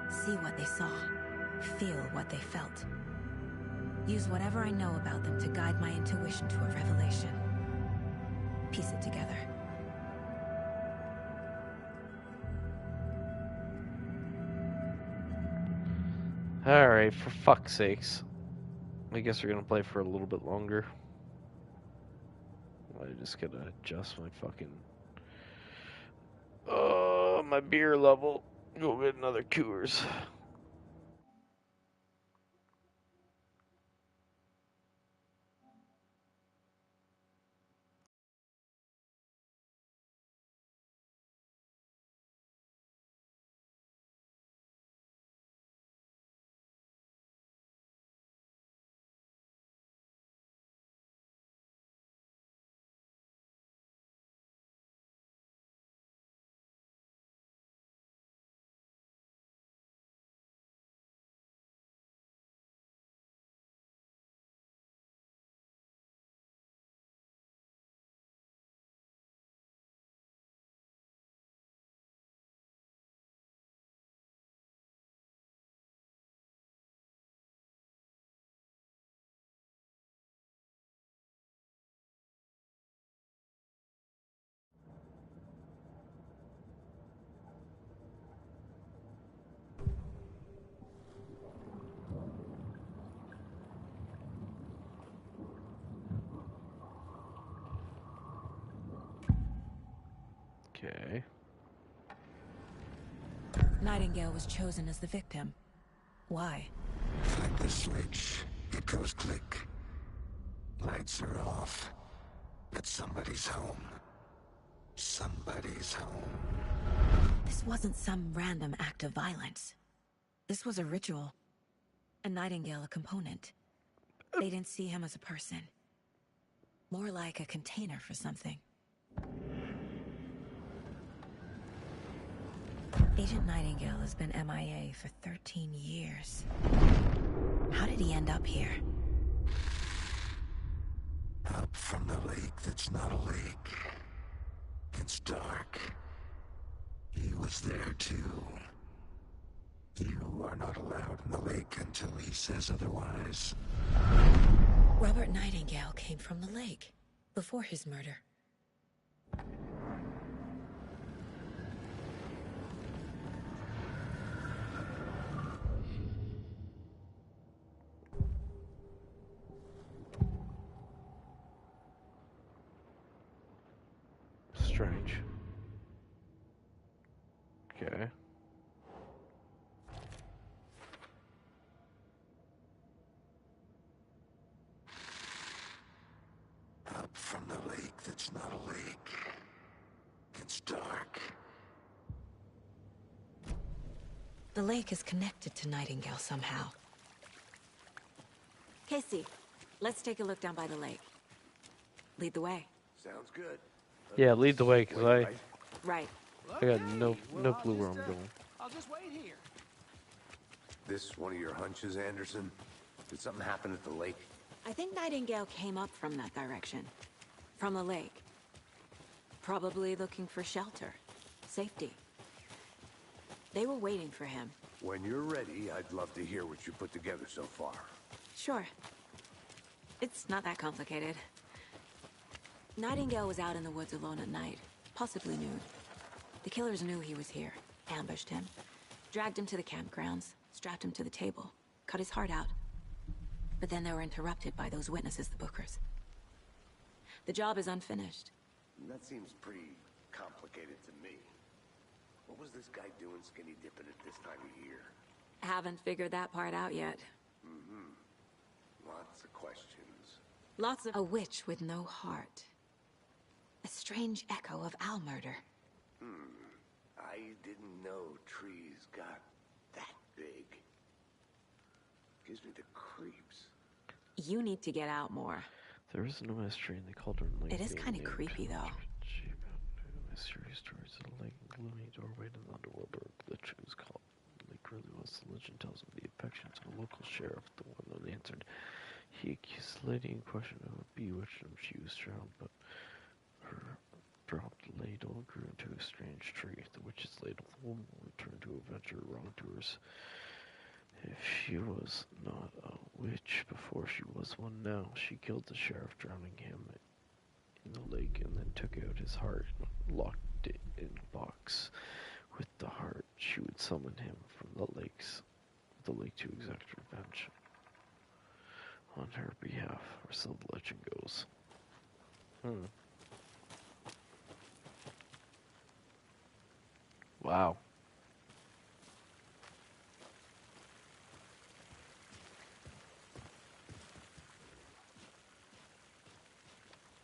See what they saw. Feel what they felt. Use whatever I know about them to guide my intuition to a revelation. Piece it together. Alright, for fuck's sakes. I guess we're gonna play for a little bit longer. I just gotta adjust my fucking... my beer level. Go get another Coors. Okay. Nightingale was chosen as the victim. Why? Flick the switch. It goes click. Lights are off. But somebody's home. Somebody's home. This wasn't some random act of violence. This was a ritual. And Nightingale a component. They didn't see him as a person. More like a container for something. Agent Nightingale has been MIA for 13 years. How did he end up here? Up from the lake that's not a lake. It's dark. He was there too. You are not allowed in the lake until he says otherwise. Robert Nightingale came from the lake, before his murder. Strange. Okay. Up from the lake that's not a lake. It's dark. The lake is connected to Nightingale somehow. Casey, let's take a look down by the lake. Lead the way. Sounds good. Yeah, lead the way, because Right. I got no clue where I'm going. I'll just wait here. This one of your hunches, Anderson? Did something happen at the lake? I think Nightingale came up from that direction. From the lake. Probably looking for shelter. Safety. They were waiting for him. When you're ready, I'd love to hear what you put together so far. Sure. It's not that complicated. Nightingale was out in the woods alone at night, possibly nude. The killers knew he was here. ambushed him, dragged him to the campgrounds, strapped him to the table, cut his heart out. But then they were interrupted by those witnesses, the Bookers. The job is unfinished. That seems pretty complicated to me. What was this guy doing skinny dipping at this time of year? Haven't figured that part out yet. Lots of questions. Lots of... A witch with no heart. A strange echo of Al murder. I didn't know trees got that big. Gives me the creeps. You need to get out more. There is no mystery in the Cauldron Lake. It is kind of creepy, though. Mysterious stories of the lake, gloomy doorway to the underworld, or the truth called. The lake really was. The legend tells of the affections of a local sheriff, the one that answered. He accused the lady in question of bewitching him. She was drowned, but her dropped ladle grew into a strange tree. The witch's ladle, the woman returned to avenge her wrongdoers. If she was not a witch before she was one now, she killed the sheriff, drowning him in the lake, and then took out his heart and locked it in a box. With the heart, she would summon him from the lake to exact revenge on her behalf, or so the legend goes. Wow.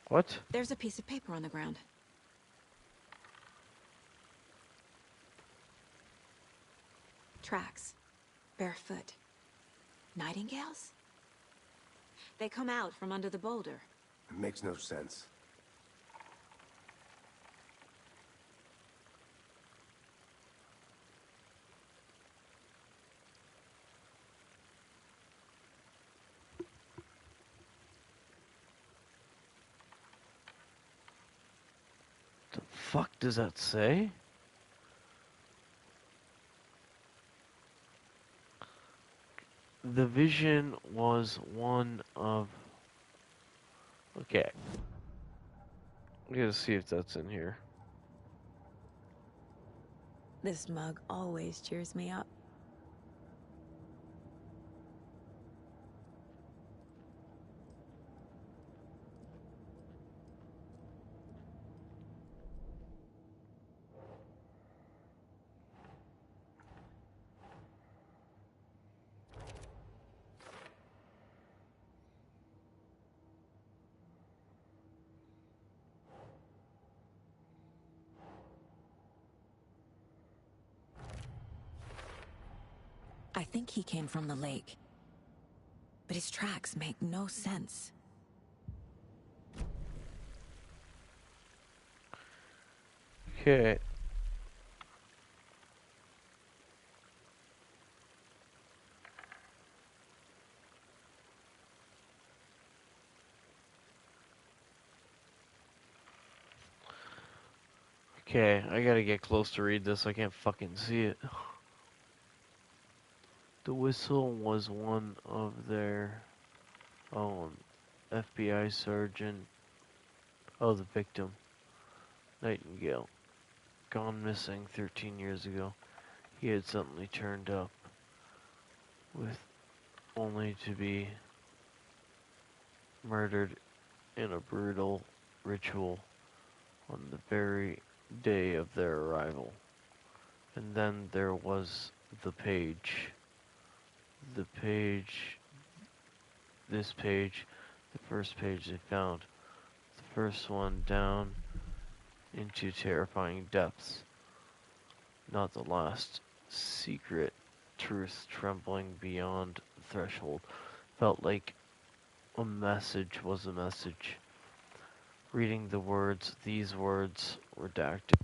What? There's a piece of paper on the ground. Tracks. Barefoot. Nightingales? They come out from under the boulder. It makes no sense. The fuck does that say? The vision was one of... Okay. I gotta see if that's in here. This mug always cheers me up. I think he came from the lake. But his tracks make no sense. Okay. Okay, I gotta get close to read this. I can't fucking see it. The whistle was one of their own. FBI sergeant. Oh, the victim. Nightingale. Gone missing 13 years ago. He had suddenly turned up. With only to be murdered in a brutal ritual on the very day of their arrival. And then there was the page. The page, this page, the first page they found. The first one down into terrifying depths. Not the last. Secret truth trembling beyond the threshold. Felt like a message was a message. Reading the words, these words, redacted.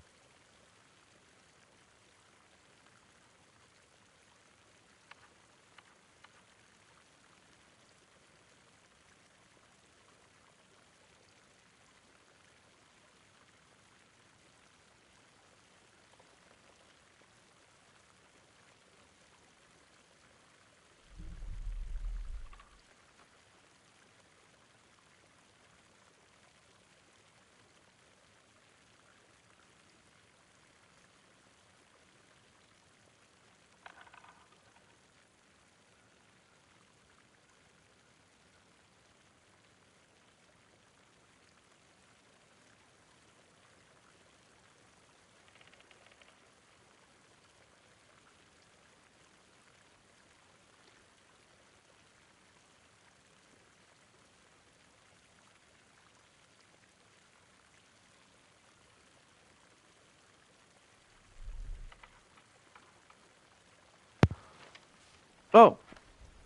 Oh,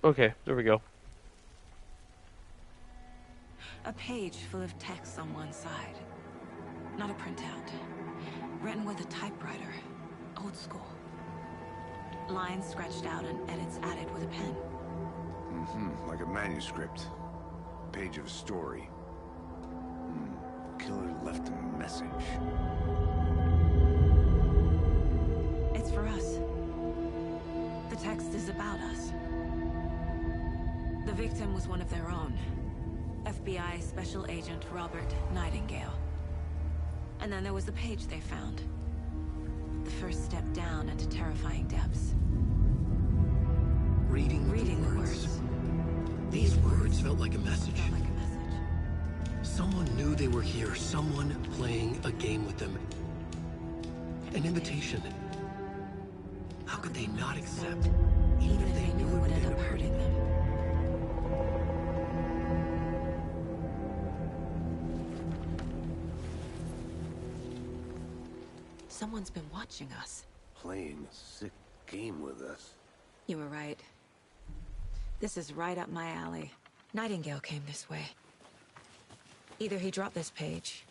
okay, there we go. A page full of text on one side. Not a printout. Written with a typewriter. Old school. Lines scratched out and edits added with a pen. Mm-hmm, like a manuscript. Page of a story. Killer left a message. It's for us. The text is about us. The victim was one of their own. FBI Special Agent Robert Nightingale. And then there was the page they found. The first step down into terrifying depths. Reading the words. These words felt like a message. Someone knew they were here. Someone playing a game with them. An invitation. How could they not accept? Even if they knew it would end up hurting them. Someone's been watching us. Playing a sick game with us. You were right. This is right up my alley. Nightingale came this way. Either he dropped this page,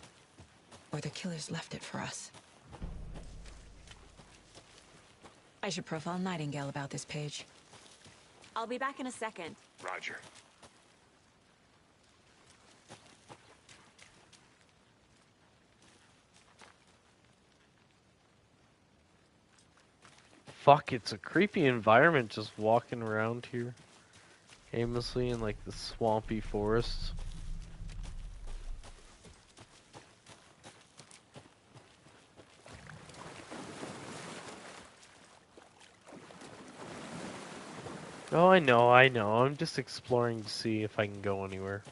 or the killers left it for us. I should profile Nightingale about this page. I'll be back in a second. Roger. Fuck, it's a creepy environment just walking around here. Aimlessly in like the swampy forests. Oh, I know. I'm just exploring to see if I can go anywhere.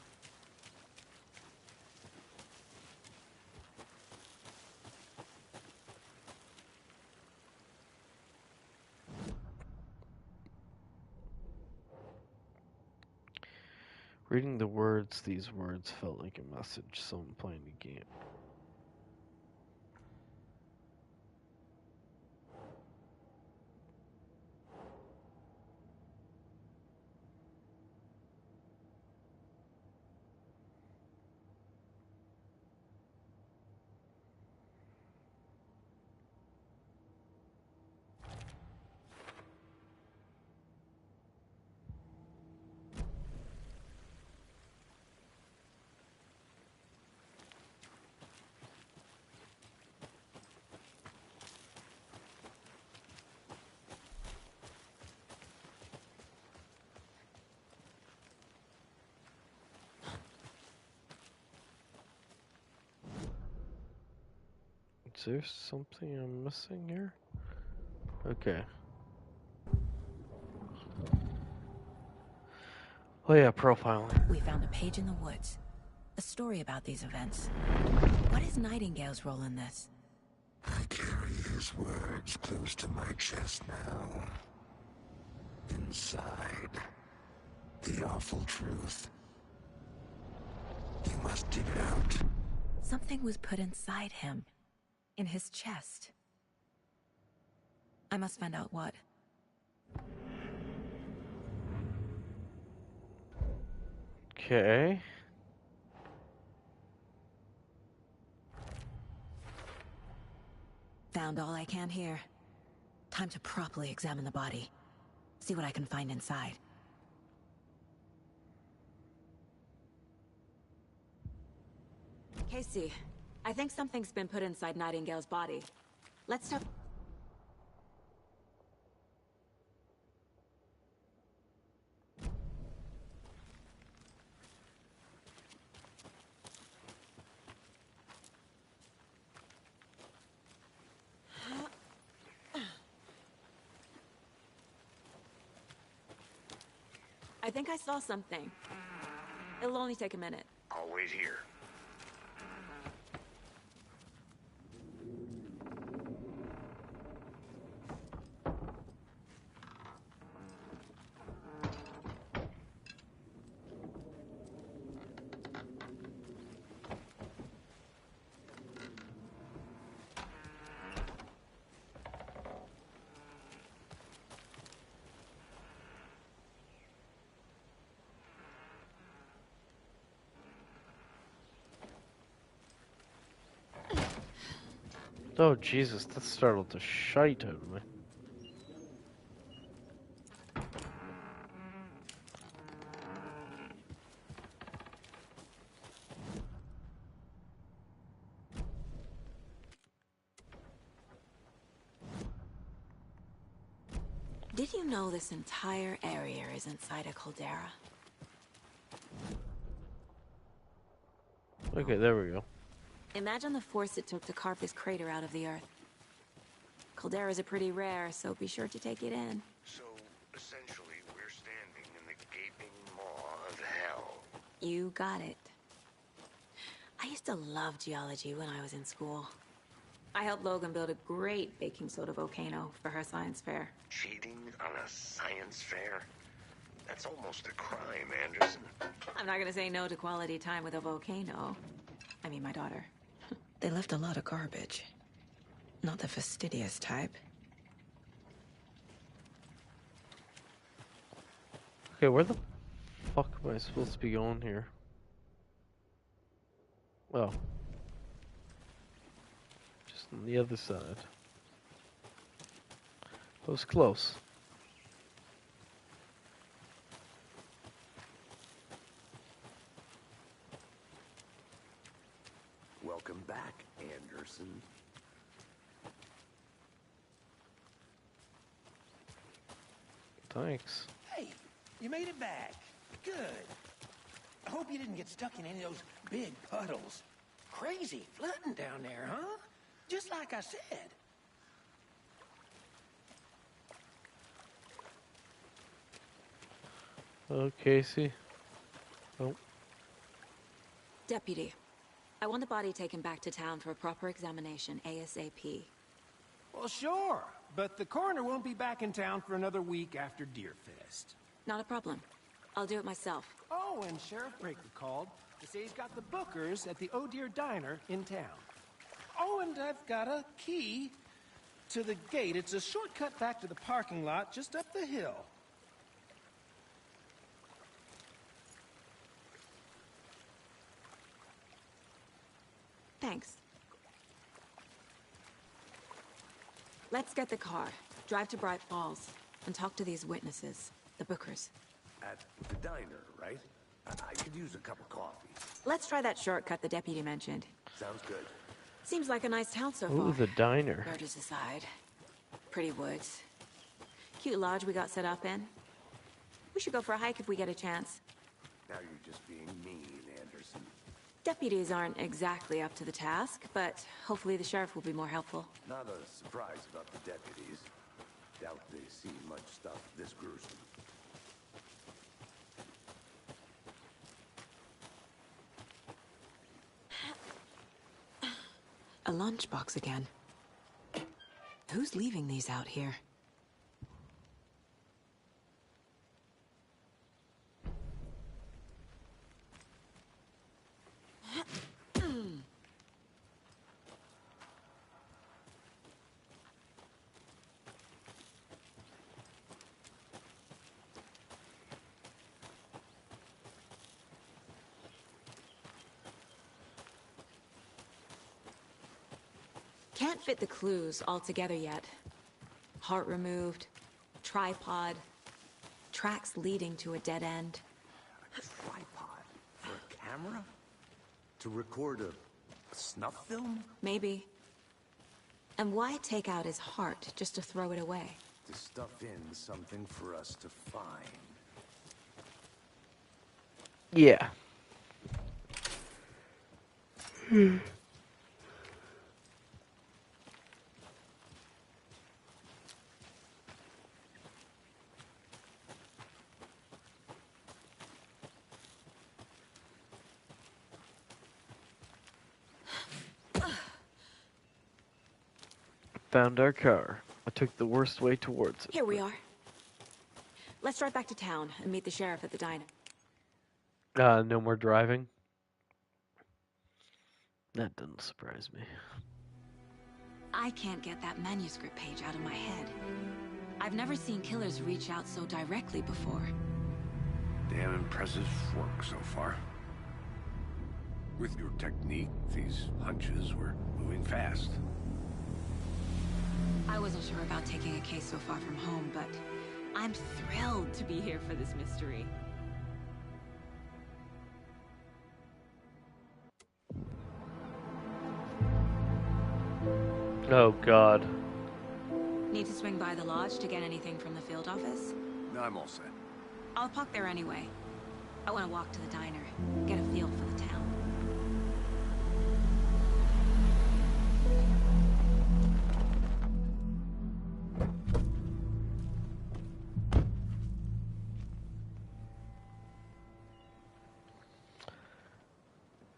Reading the words, these words felt like a message, someone playing a game. Is there something I'm missing here? Okay. Oh yeah, profiling. We found a page in the woods. A story about these events. What is Nightingale's role in this? I carry his words close to my chest now. Inside, the awful truth. You must dig it out. Something was put inside him. In his chest. I must find out what. Okay. Found all I can here. Time to properly examine the body. See what I can find inside. Casey, I think something's been put inside Nightingale's body. Let's talk. I think I saw something. It'll only take a minute. I'll wait here. Oh, Jesus, that startled the shite out of me. Did you know this entire area is inside a caldera? Okay, there we go. Imagine the force it took to carve this crater out of the earth. Calderas are pretty rare, so be sure to take it in. So, essentially, we're standing in the gaping maw of hell. You got it. I used to love geology when I was in school. I helped Logan build a great baking soda volcano for her science fair. Cheating on a science fair? That's almost a crime, Anderson. I'm not gonna say no to quality time with a volcano. I mean, my daughter. They left a lot of garbage. Not the fastidious type. Okay, where the fuck am I supposed to be going here? Oh. Just on the other side. That was close. Welcome back, Anderson. Thanks. Hey, you made it back. Good. I hope you didn't get stuck in any of those big puddles. Crazy flooding down there, huh? Just like I said. Oh, Casey. Oh. Deputy, I want the body taken back to town for a proper examination, ASAP. Well, sure. But the coroner won't be back in town for another week after Deerfest. Not a problem. I'll do it myself. Oh, and Sheriff Breaker called to say he's got the Bookers at the Oh Dear Diner in town. Oh, and I've got a key to the gate. It's a shortcut back to the parking lot just up the hill. Thanks. Let's get the car, drive to Bright Falls, and talk to these witnesses, the Bookers. At the diner, right? I could use a cup of coffee. Let's try that shortcut the deputy mentioned. Sounds good. Seems like a nice town so Ooh, far. the diner. Murders aside. Pretty woods. Cute lodge we got set up in. We should go for a hike if we get a chance. Now you're just being mean, Anderson. Deputies aren't exactly up to the task, but hopefully the sheriff will be more helpful. Not a surprise about the deputies. Doubt they see much stuff this gruesome. A lunchbox again. Who's leaving these out here? Can't fit the clues all together yet. Heart removed, tripod, tracks leading to a dead end. A tripod? For a camera? To record a snuff film? Maybe. And why take out his heart just to throw it away? To stuff in something for us to find. Yeah. Found our car. I took the worst way towards it. Here we are. Let's drive back to town and meet the sheriff at the diner. No more driving? That doesn't surprise me. I can't get that manuscript page out of my head. I've never seen killers reach out so directly before. Damn impressive work so far. With your technique, these hunches were moving fast. wasn't sure about taking a case so far from home, but I'm thrilled to be here for this mystery. Oh, God. Need to swing by the lodge to get anything from the field office? No, I'm all set. I'll park there anyway. I want to walk to the diner, get a feel for the town.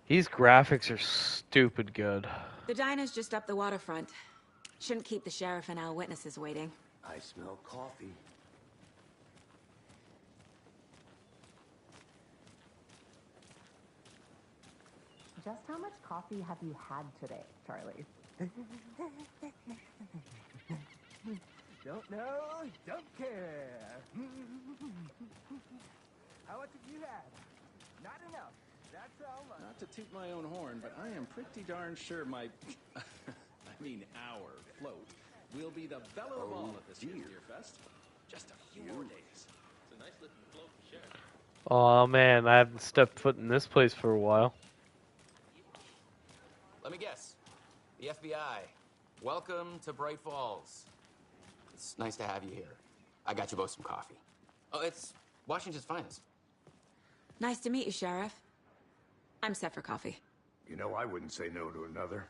These graphics are stupid good. The diner's just up the waterfront. Shouldn't keep the sheriff and our witnesses waiting. I smell coffee. Just how much coffee have you had today, Charlie? Don't know, don't care. How much have you had? Not enough. That's all. Not to toot my own horn, but I am pretty darn sure my... I mean, our float will be the belle of all at this year's Deer Fest. Just a few more days. It's a nice looking float for Sheriff. Oh man, I haven't stepped foot in this place for a while. Let me guess. The FBI. Welcome to Bright Falls. It's nice to have you here. I got you both some coffee. Oh, it's Washington's finest. Nice to meet you, Sheriff. I'm set for coffee. You know, I wouldn't say no to another.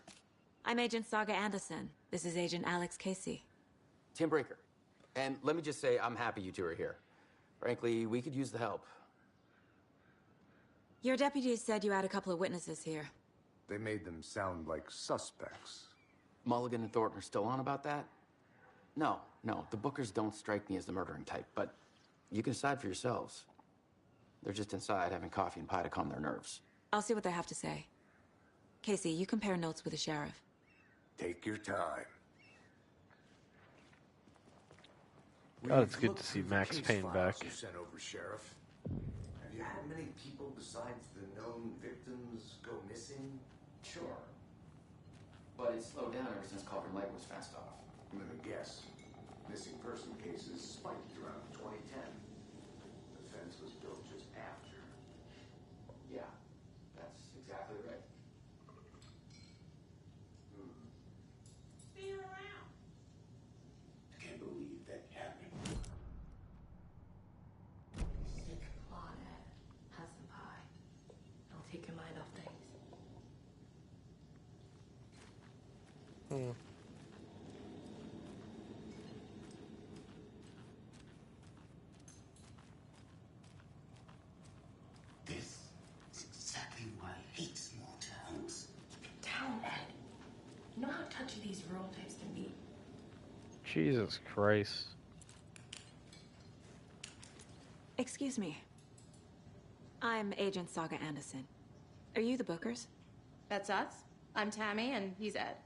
I'm Agent Saga Anderson. This is Agent Alex Casey. Tim Breaker. And let me just say, I'm happy you two are here. Frankly, we could use the help. Your deputies said you had a couple of witnesses here. They made them sound like suspects. Mulligan and Thornton are still on about that? No, the Bookers don't strike me as the murdering type, but you can decide for yourselves. They're just inside having coffee and pie to calm their nerves. I'll see what they have to say. Casey, you compare notes with the sheriff. Take your time. God, it's good to see Max Payne back. You sent over, Sheriff. Have you had many people besides the known victims go missing? Sure. But it's slowed down ever since Cauldron Lake was fenced off. Let me guess. Missing person cases spiked around 2010. The fence was built just after. Yeah, that's exactly right. Spin around. I can't believe that happened. Sick Claudette. Have some pie. It'll take your mind off things. This is exactly why I hate small towns. Town, Ed. You know how touchy these rural types can be. Jesus Christ. Excuse me. I'm Agent Saga Anderson. Are you the Bookers? That's us. I'm Tammy, and he's Ed.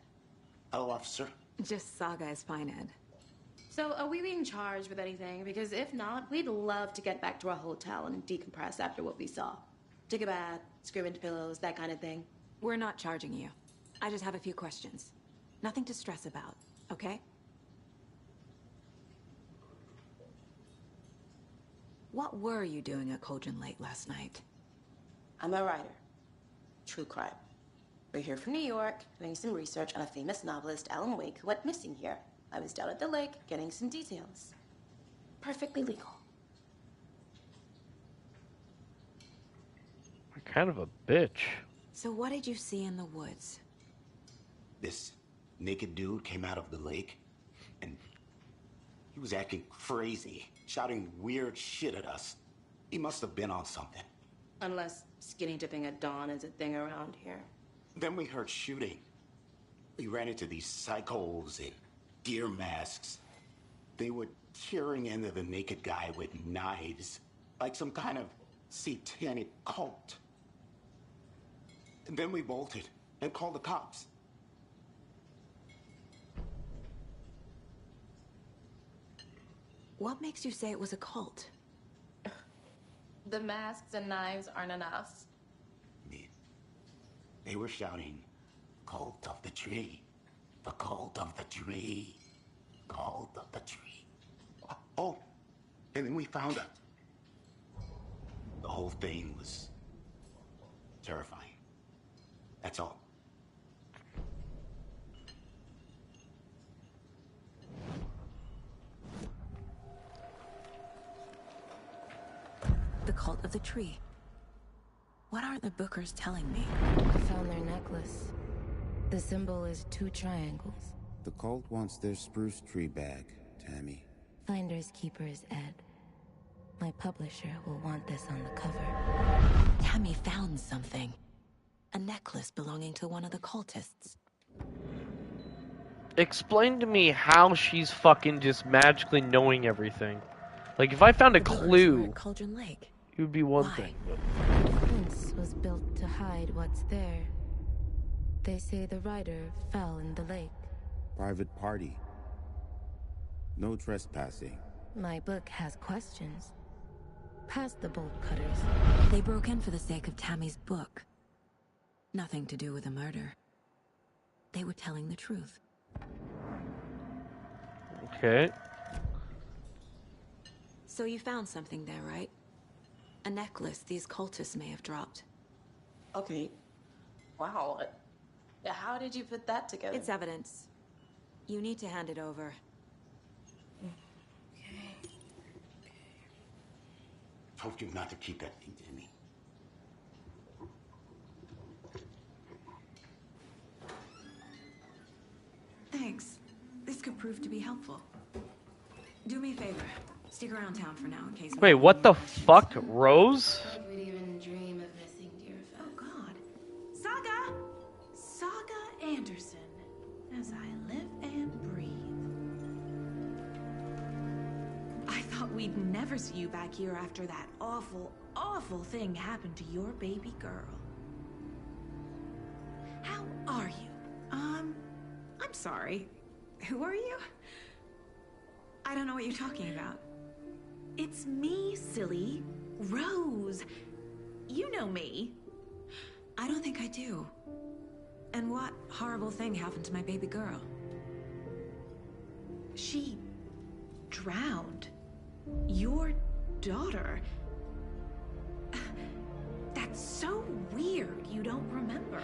Hello, officer. Just Saga is fine, Ed. So, are we being charged with anything? Because if not, we'd love to get back to our hotel and decompress after what we saw. Take a bath, scream into pillows, that kind of thing. We're not charging you. I just have a few questions. Nothing to stress about, okay? What were you doing at Cauldron Lake last night? I'm a writer. True crime. We're here from New York, doing some research on a famous novelist, Alan Wake, who went missing here. I was down at the lake, getting some details. Perfectly legal. You're kind of a bitch. So what did you see in the woods? This naked dude came out of the lake, and he was acting crazy, shouting weird shit at us. He must have been on something. Unless skinny dipping at dawn is a thing around here. Then we heard shooting. We ran into these psychos in deer masks. They were tearing into the naked guy with knives, like some kind of satanic cult. And then we bolted and called the cops. What makes you say it was a cult? The masks and knives aren't enough. They were shouting, "Cult of the tree, the cult of the tree." called the tree. Oh, and then we found her. The whole thing was terrifying. That's all. The cult of the tree. What are the Bookers telling me? I found their necklace. The symbol is 2 triangles. The cult wants their spruce tree back, Tammy. Finders keepers, Ed. My publisher will want this on the cover. Tammy found something. A necklace belonging to one of the cultists. Explain to me how she's fucking just magically knowing everything. Like, if I found a clue, Cauldron Lake. it would be one thing. The prince was built to hide what's there. They say the rider fell in the lake. Private party. No trespassing. My book has questions. Past the bolt cutters. They broke in for the sake of Tammy's book. Nothing to do with a murder. They were telling the truth. Okay. So you found something there, right? A necklace these cultists may have dropped. Okay. Wow. How did you put that together? It's evidence. You need to hand it over. Told you not to keep that thing to me. Thanks. This could prove to be helpful. Do me a favor. Stick around town for now in case... Wait, what the fuck? Rose? Would even dream of missing Deerfest. Oh, God. Saga Anderson. As I live and breathe. I thought we'd never see you back here after that awful, awful thing happened to your baby girl. How are you? I'm sorry. Who are you? I don't know what you're talking about. It's me, silly. Rose. You know me. I don't think I do. And what horrible thing happened to my baby girl? She drowned. Your daughter. That's so weird you don't remember.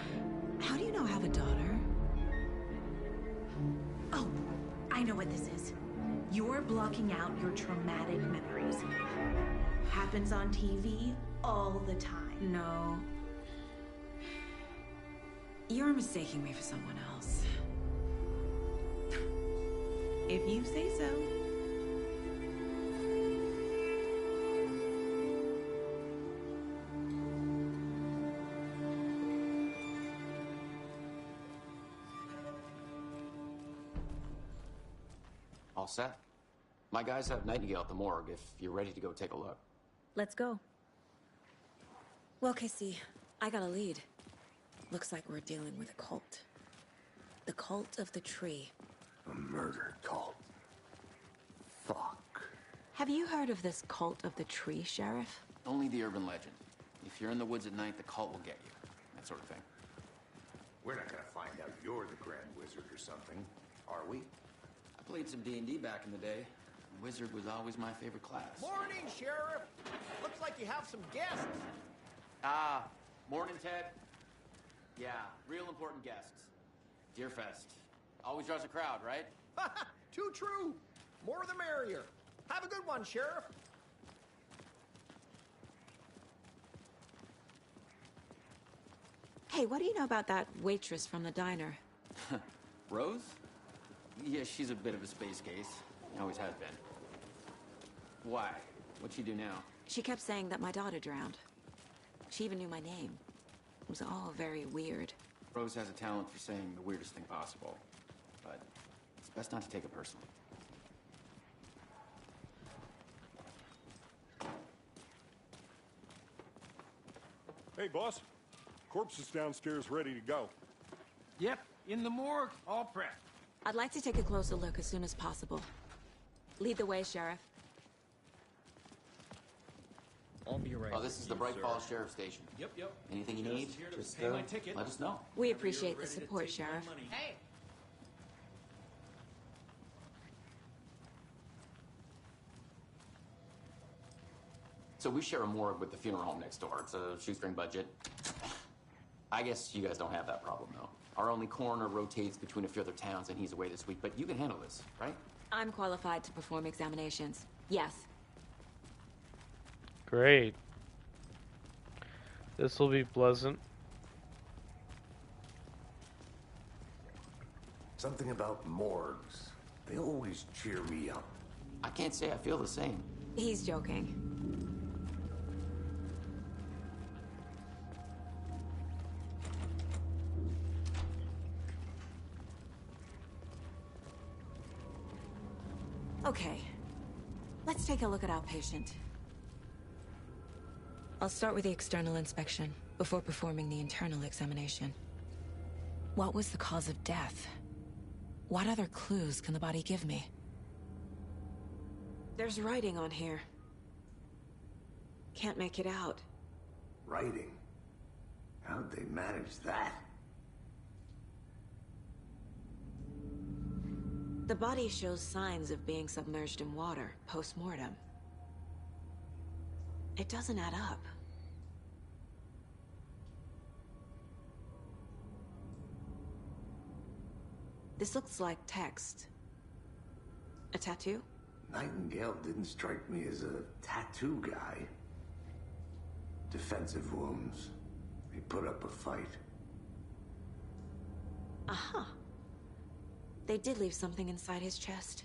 How do you know I have a daughter? Oh, I know what this is. You're blocking out your traumatic memories. Happens on TV all the time. No. You're mistaking me for someone else. If you say so. All set? My guys have Nightingale at the morgue if you're ready to go take a look. Let's go. Well, Casey, I got a lead. Looks like we're dealing with a cult. The cult of the tree. A murder cult. Fuck. Have you heard of this cult of the tree, Sheriff? Only the urban legend. If you're in the woods at night, the cult will get you. That sort of thing. We're not gonna find out you're the Grand Wizard or something, are we? I played some D&D back in the day. Wizard was always my favorite class. Morning, Sheriff. Looks like you have some guests. Ah, morning, Ted. Yeah, real important guests. Deerfest. Always draws a crowd, right? Too true. More the merrier. Have a good one, Sheriff. Hey, what do you know about that waitress from the diner? Rose? Yeah, she's a bit of a space case. Always has been. Why? What'd she do now? She kept saying that my daughter drowned. She even knew my name. It was all very weird. Rose has a talent for saying the weirdest thing possible. But it's best not to take it personally. Hey, boss. Corpse is downstairs ready to go. Yep, in the morgue, all prepped. I'd like to take a closer look as soon as possible. Lead the way, Sheriff. I'll be right. Oh, this is the Bright Falls Sheriff Station. Yep. Anything you need, just pay my ticket. let us know. We appreciate the support, Sheriff. Hey. So we share a morgue with the funeral home next door. It's a shoestring budget. I guess you guys don't have that problem, though. Our only coroner rotates between a few other towns, and he's away this week. But you can handle this, right? I'm qualified to perform examinations. Yes. Great. This will be pleasant. Something about morgues. They always cheer me up. I can't say I feel the same. He's joking. Okay. Let's take a look at our patient. I'll start with the external inspection before performing the internal examination. What was the cause of death? What other clues can the body give me? There's writing on here. Can't make it out. Writing? How'd they manage that? The body shows signs of being submerged in water post-mortem. It doesn't add up. This looks like text. A tattoo? Nightingale didn't strike me as a tattoo guy. Defensive wounds. He put up a fight. Aha. They did leave something inside his chest.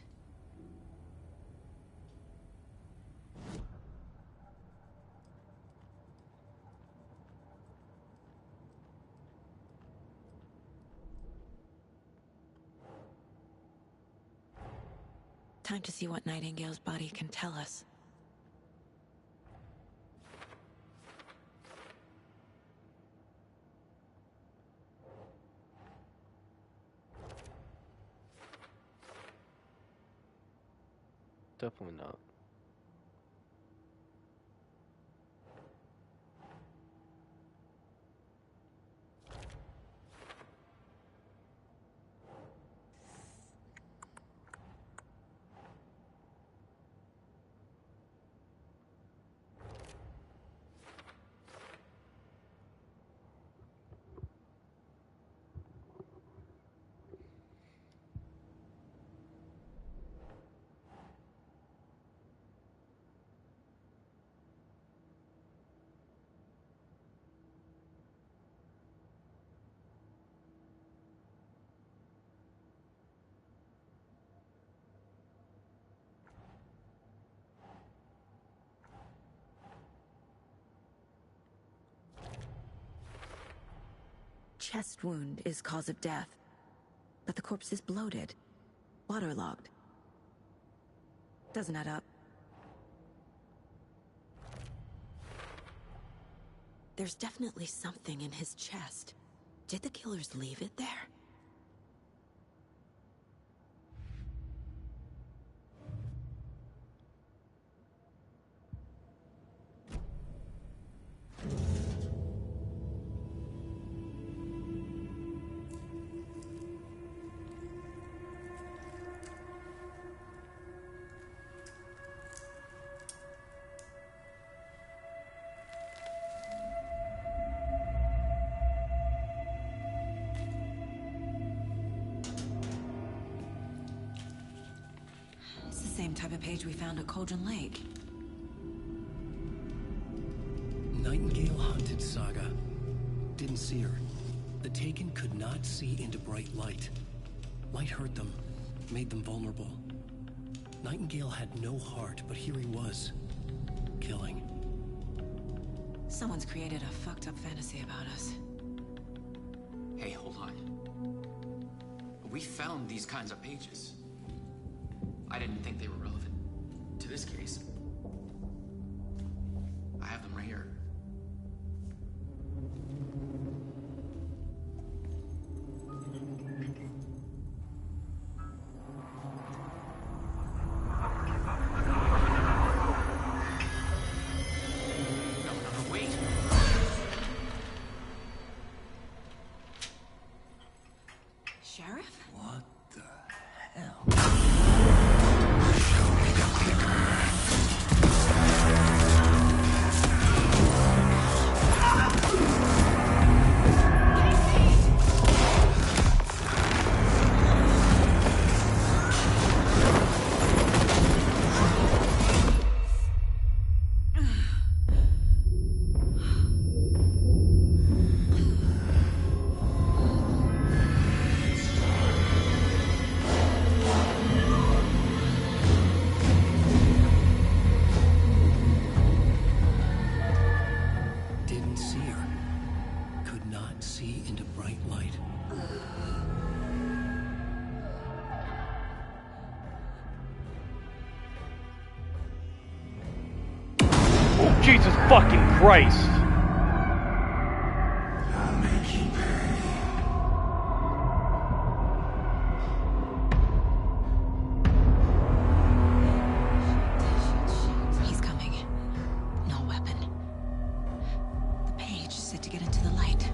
Time to see what Nightingale's body can tell us. Definitely not. Chest wound is cause of death, but the corpse is bloated, waterlogged. Doesn't add up. There's definitely something in his chest. Did the killers leave it there? Same type of page we found at Cauldron Lake. Nightingale hunted Saga. Didn't see her. The Taken could not see into bright light. Light hurt them, made them vulnerable. Nightingale had no heart, but here he was, killing. Someone's created a fucked up fantasy about us. Hey, hold on. We found these kinds of pages. I didn't think they were relevant to this case. I have them right here. No, wait. Sheriff? What the hell? Jesus fucking Christ. He's coming. No weapon. The page said to get into the light.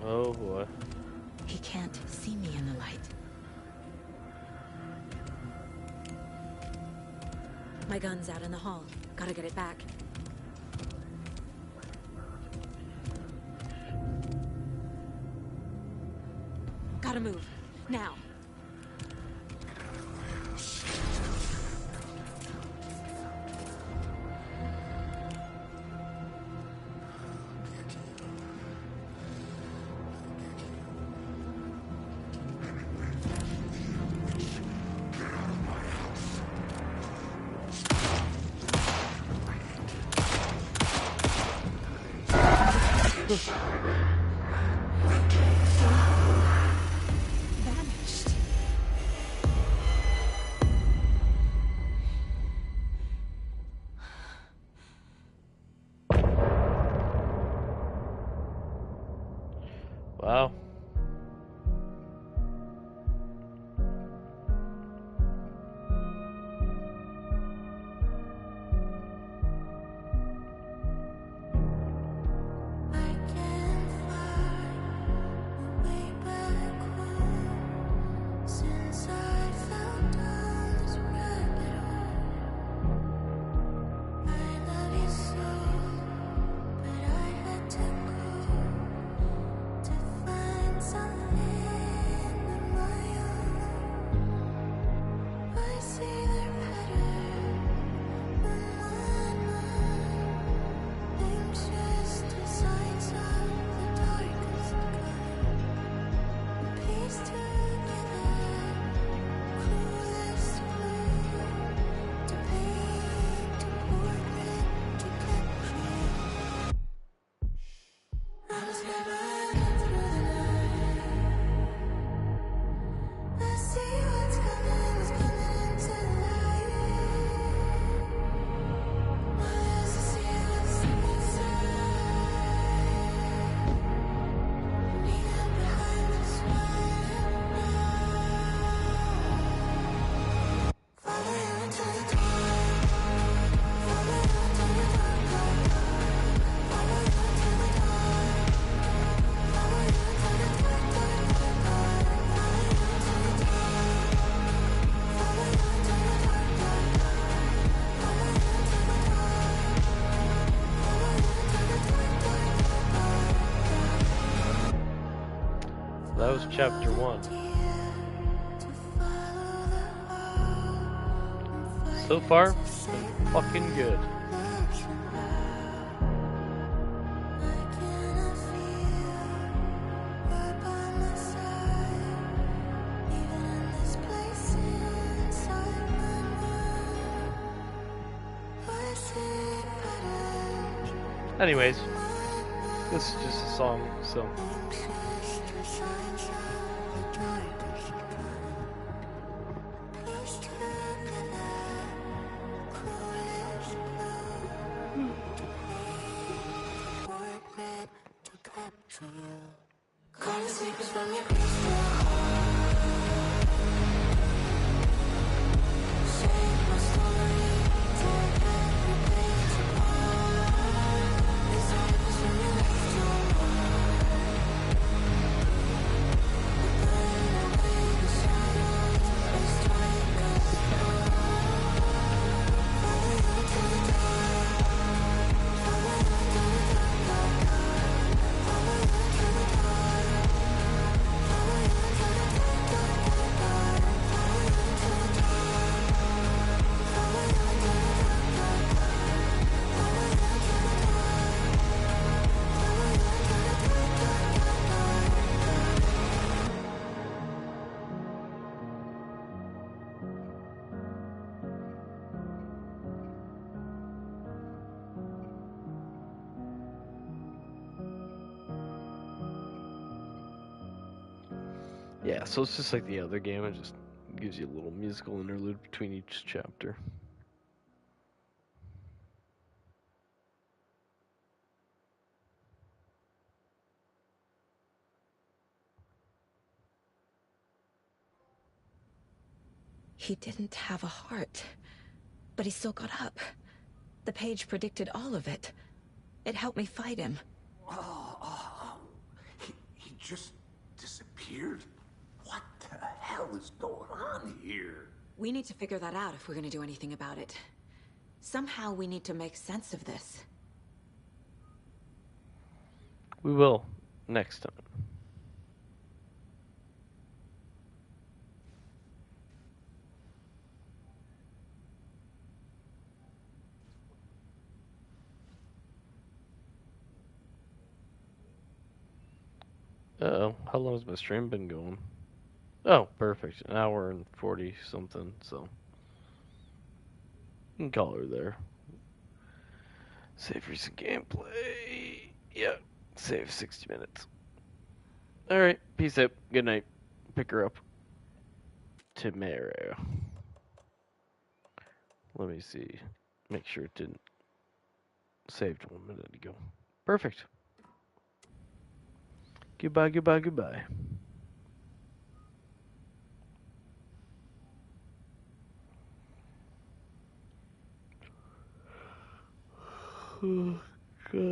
Oh boy. He can't see me in the light. My gun's out in the hall. Gotta get it back. Gotta move. Now. Vanished. Wow. Since I fell down this rabbit hole, I love you so, but I had to go to find something of my own. I see their pattern in my mind. I'm just designs of the darkest kind, pieced together. Clueless way to paint a portrait to capture. I'm a scribbler through the night. I see what's coming into the light. My eyes see what's inside. Even behind this wire. Follow you into the dark. Follow you into the dark. Follow you into the dark. Follow you into the dark, dark, dark, dark. Follow you into the dark. Follow you into the dark, dark, dark. Follow you into the dark. Follow you into the dark, dark, dark, dark. That was chapter 1. So far, it's been fucking good. Anyways, this is just a song, so. Calling secrets from your crystal heart. Shape my story, take every page apart. These secrets from your left your heart. The burn away the shadows, they strike us apart. Follow you to the dark. Follow you to the dark, dark, dark. Follow you to the dark. Follow Yeah, so it's just like the other game. It just gives you a little musical interlude between each chapter. He didn't have a heart, but he still got up. The page predicted all of it. It helped me fight him. He just disappeared? What the hell is going on here? We need to figure that out if we're gonna do anything about it. Somehow we need to make sense of this. We will next time. Uh-oh, how long has my stream been going? Oh, perfect. An hour and 40 something, so you can call her there. Save recent gameplay. Yeah, save 60 minutes. Alright, peace out. Good night. Pick her up tomorrow. Let me see. Make sure it didn't saved 1 minute ago. Perfect. Goodbye, goodbye, goodbye. Oh, God.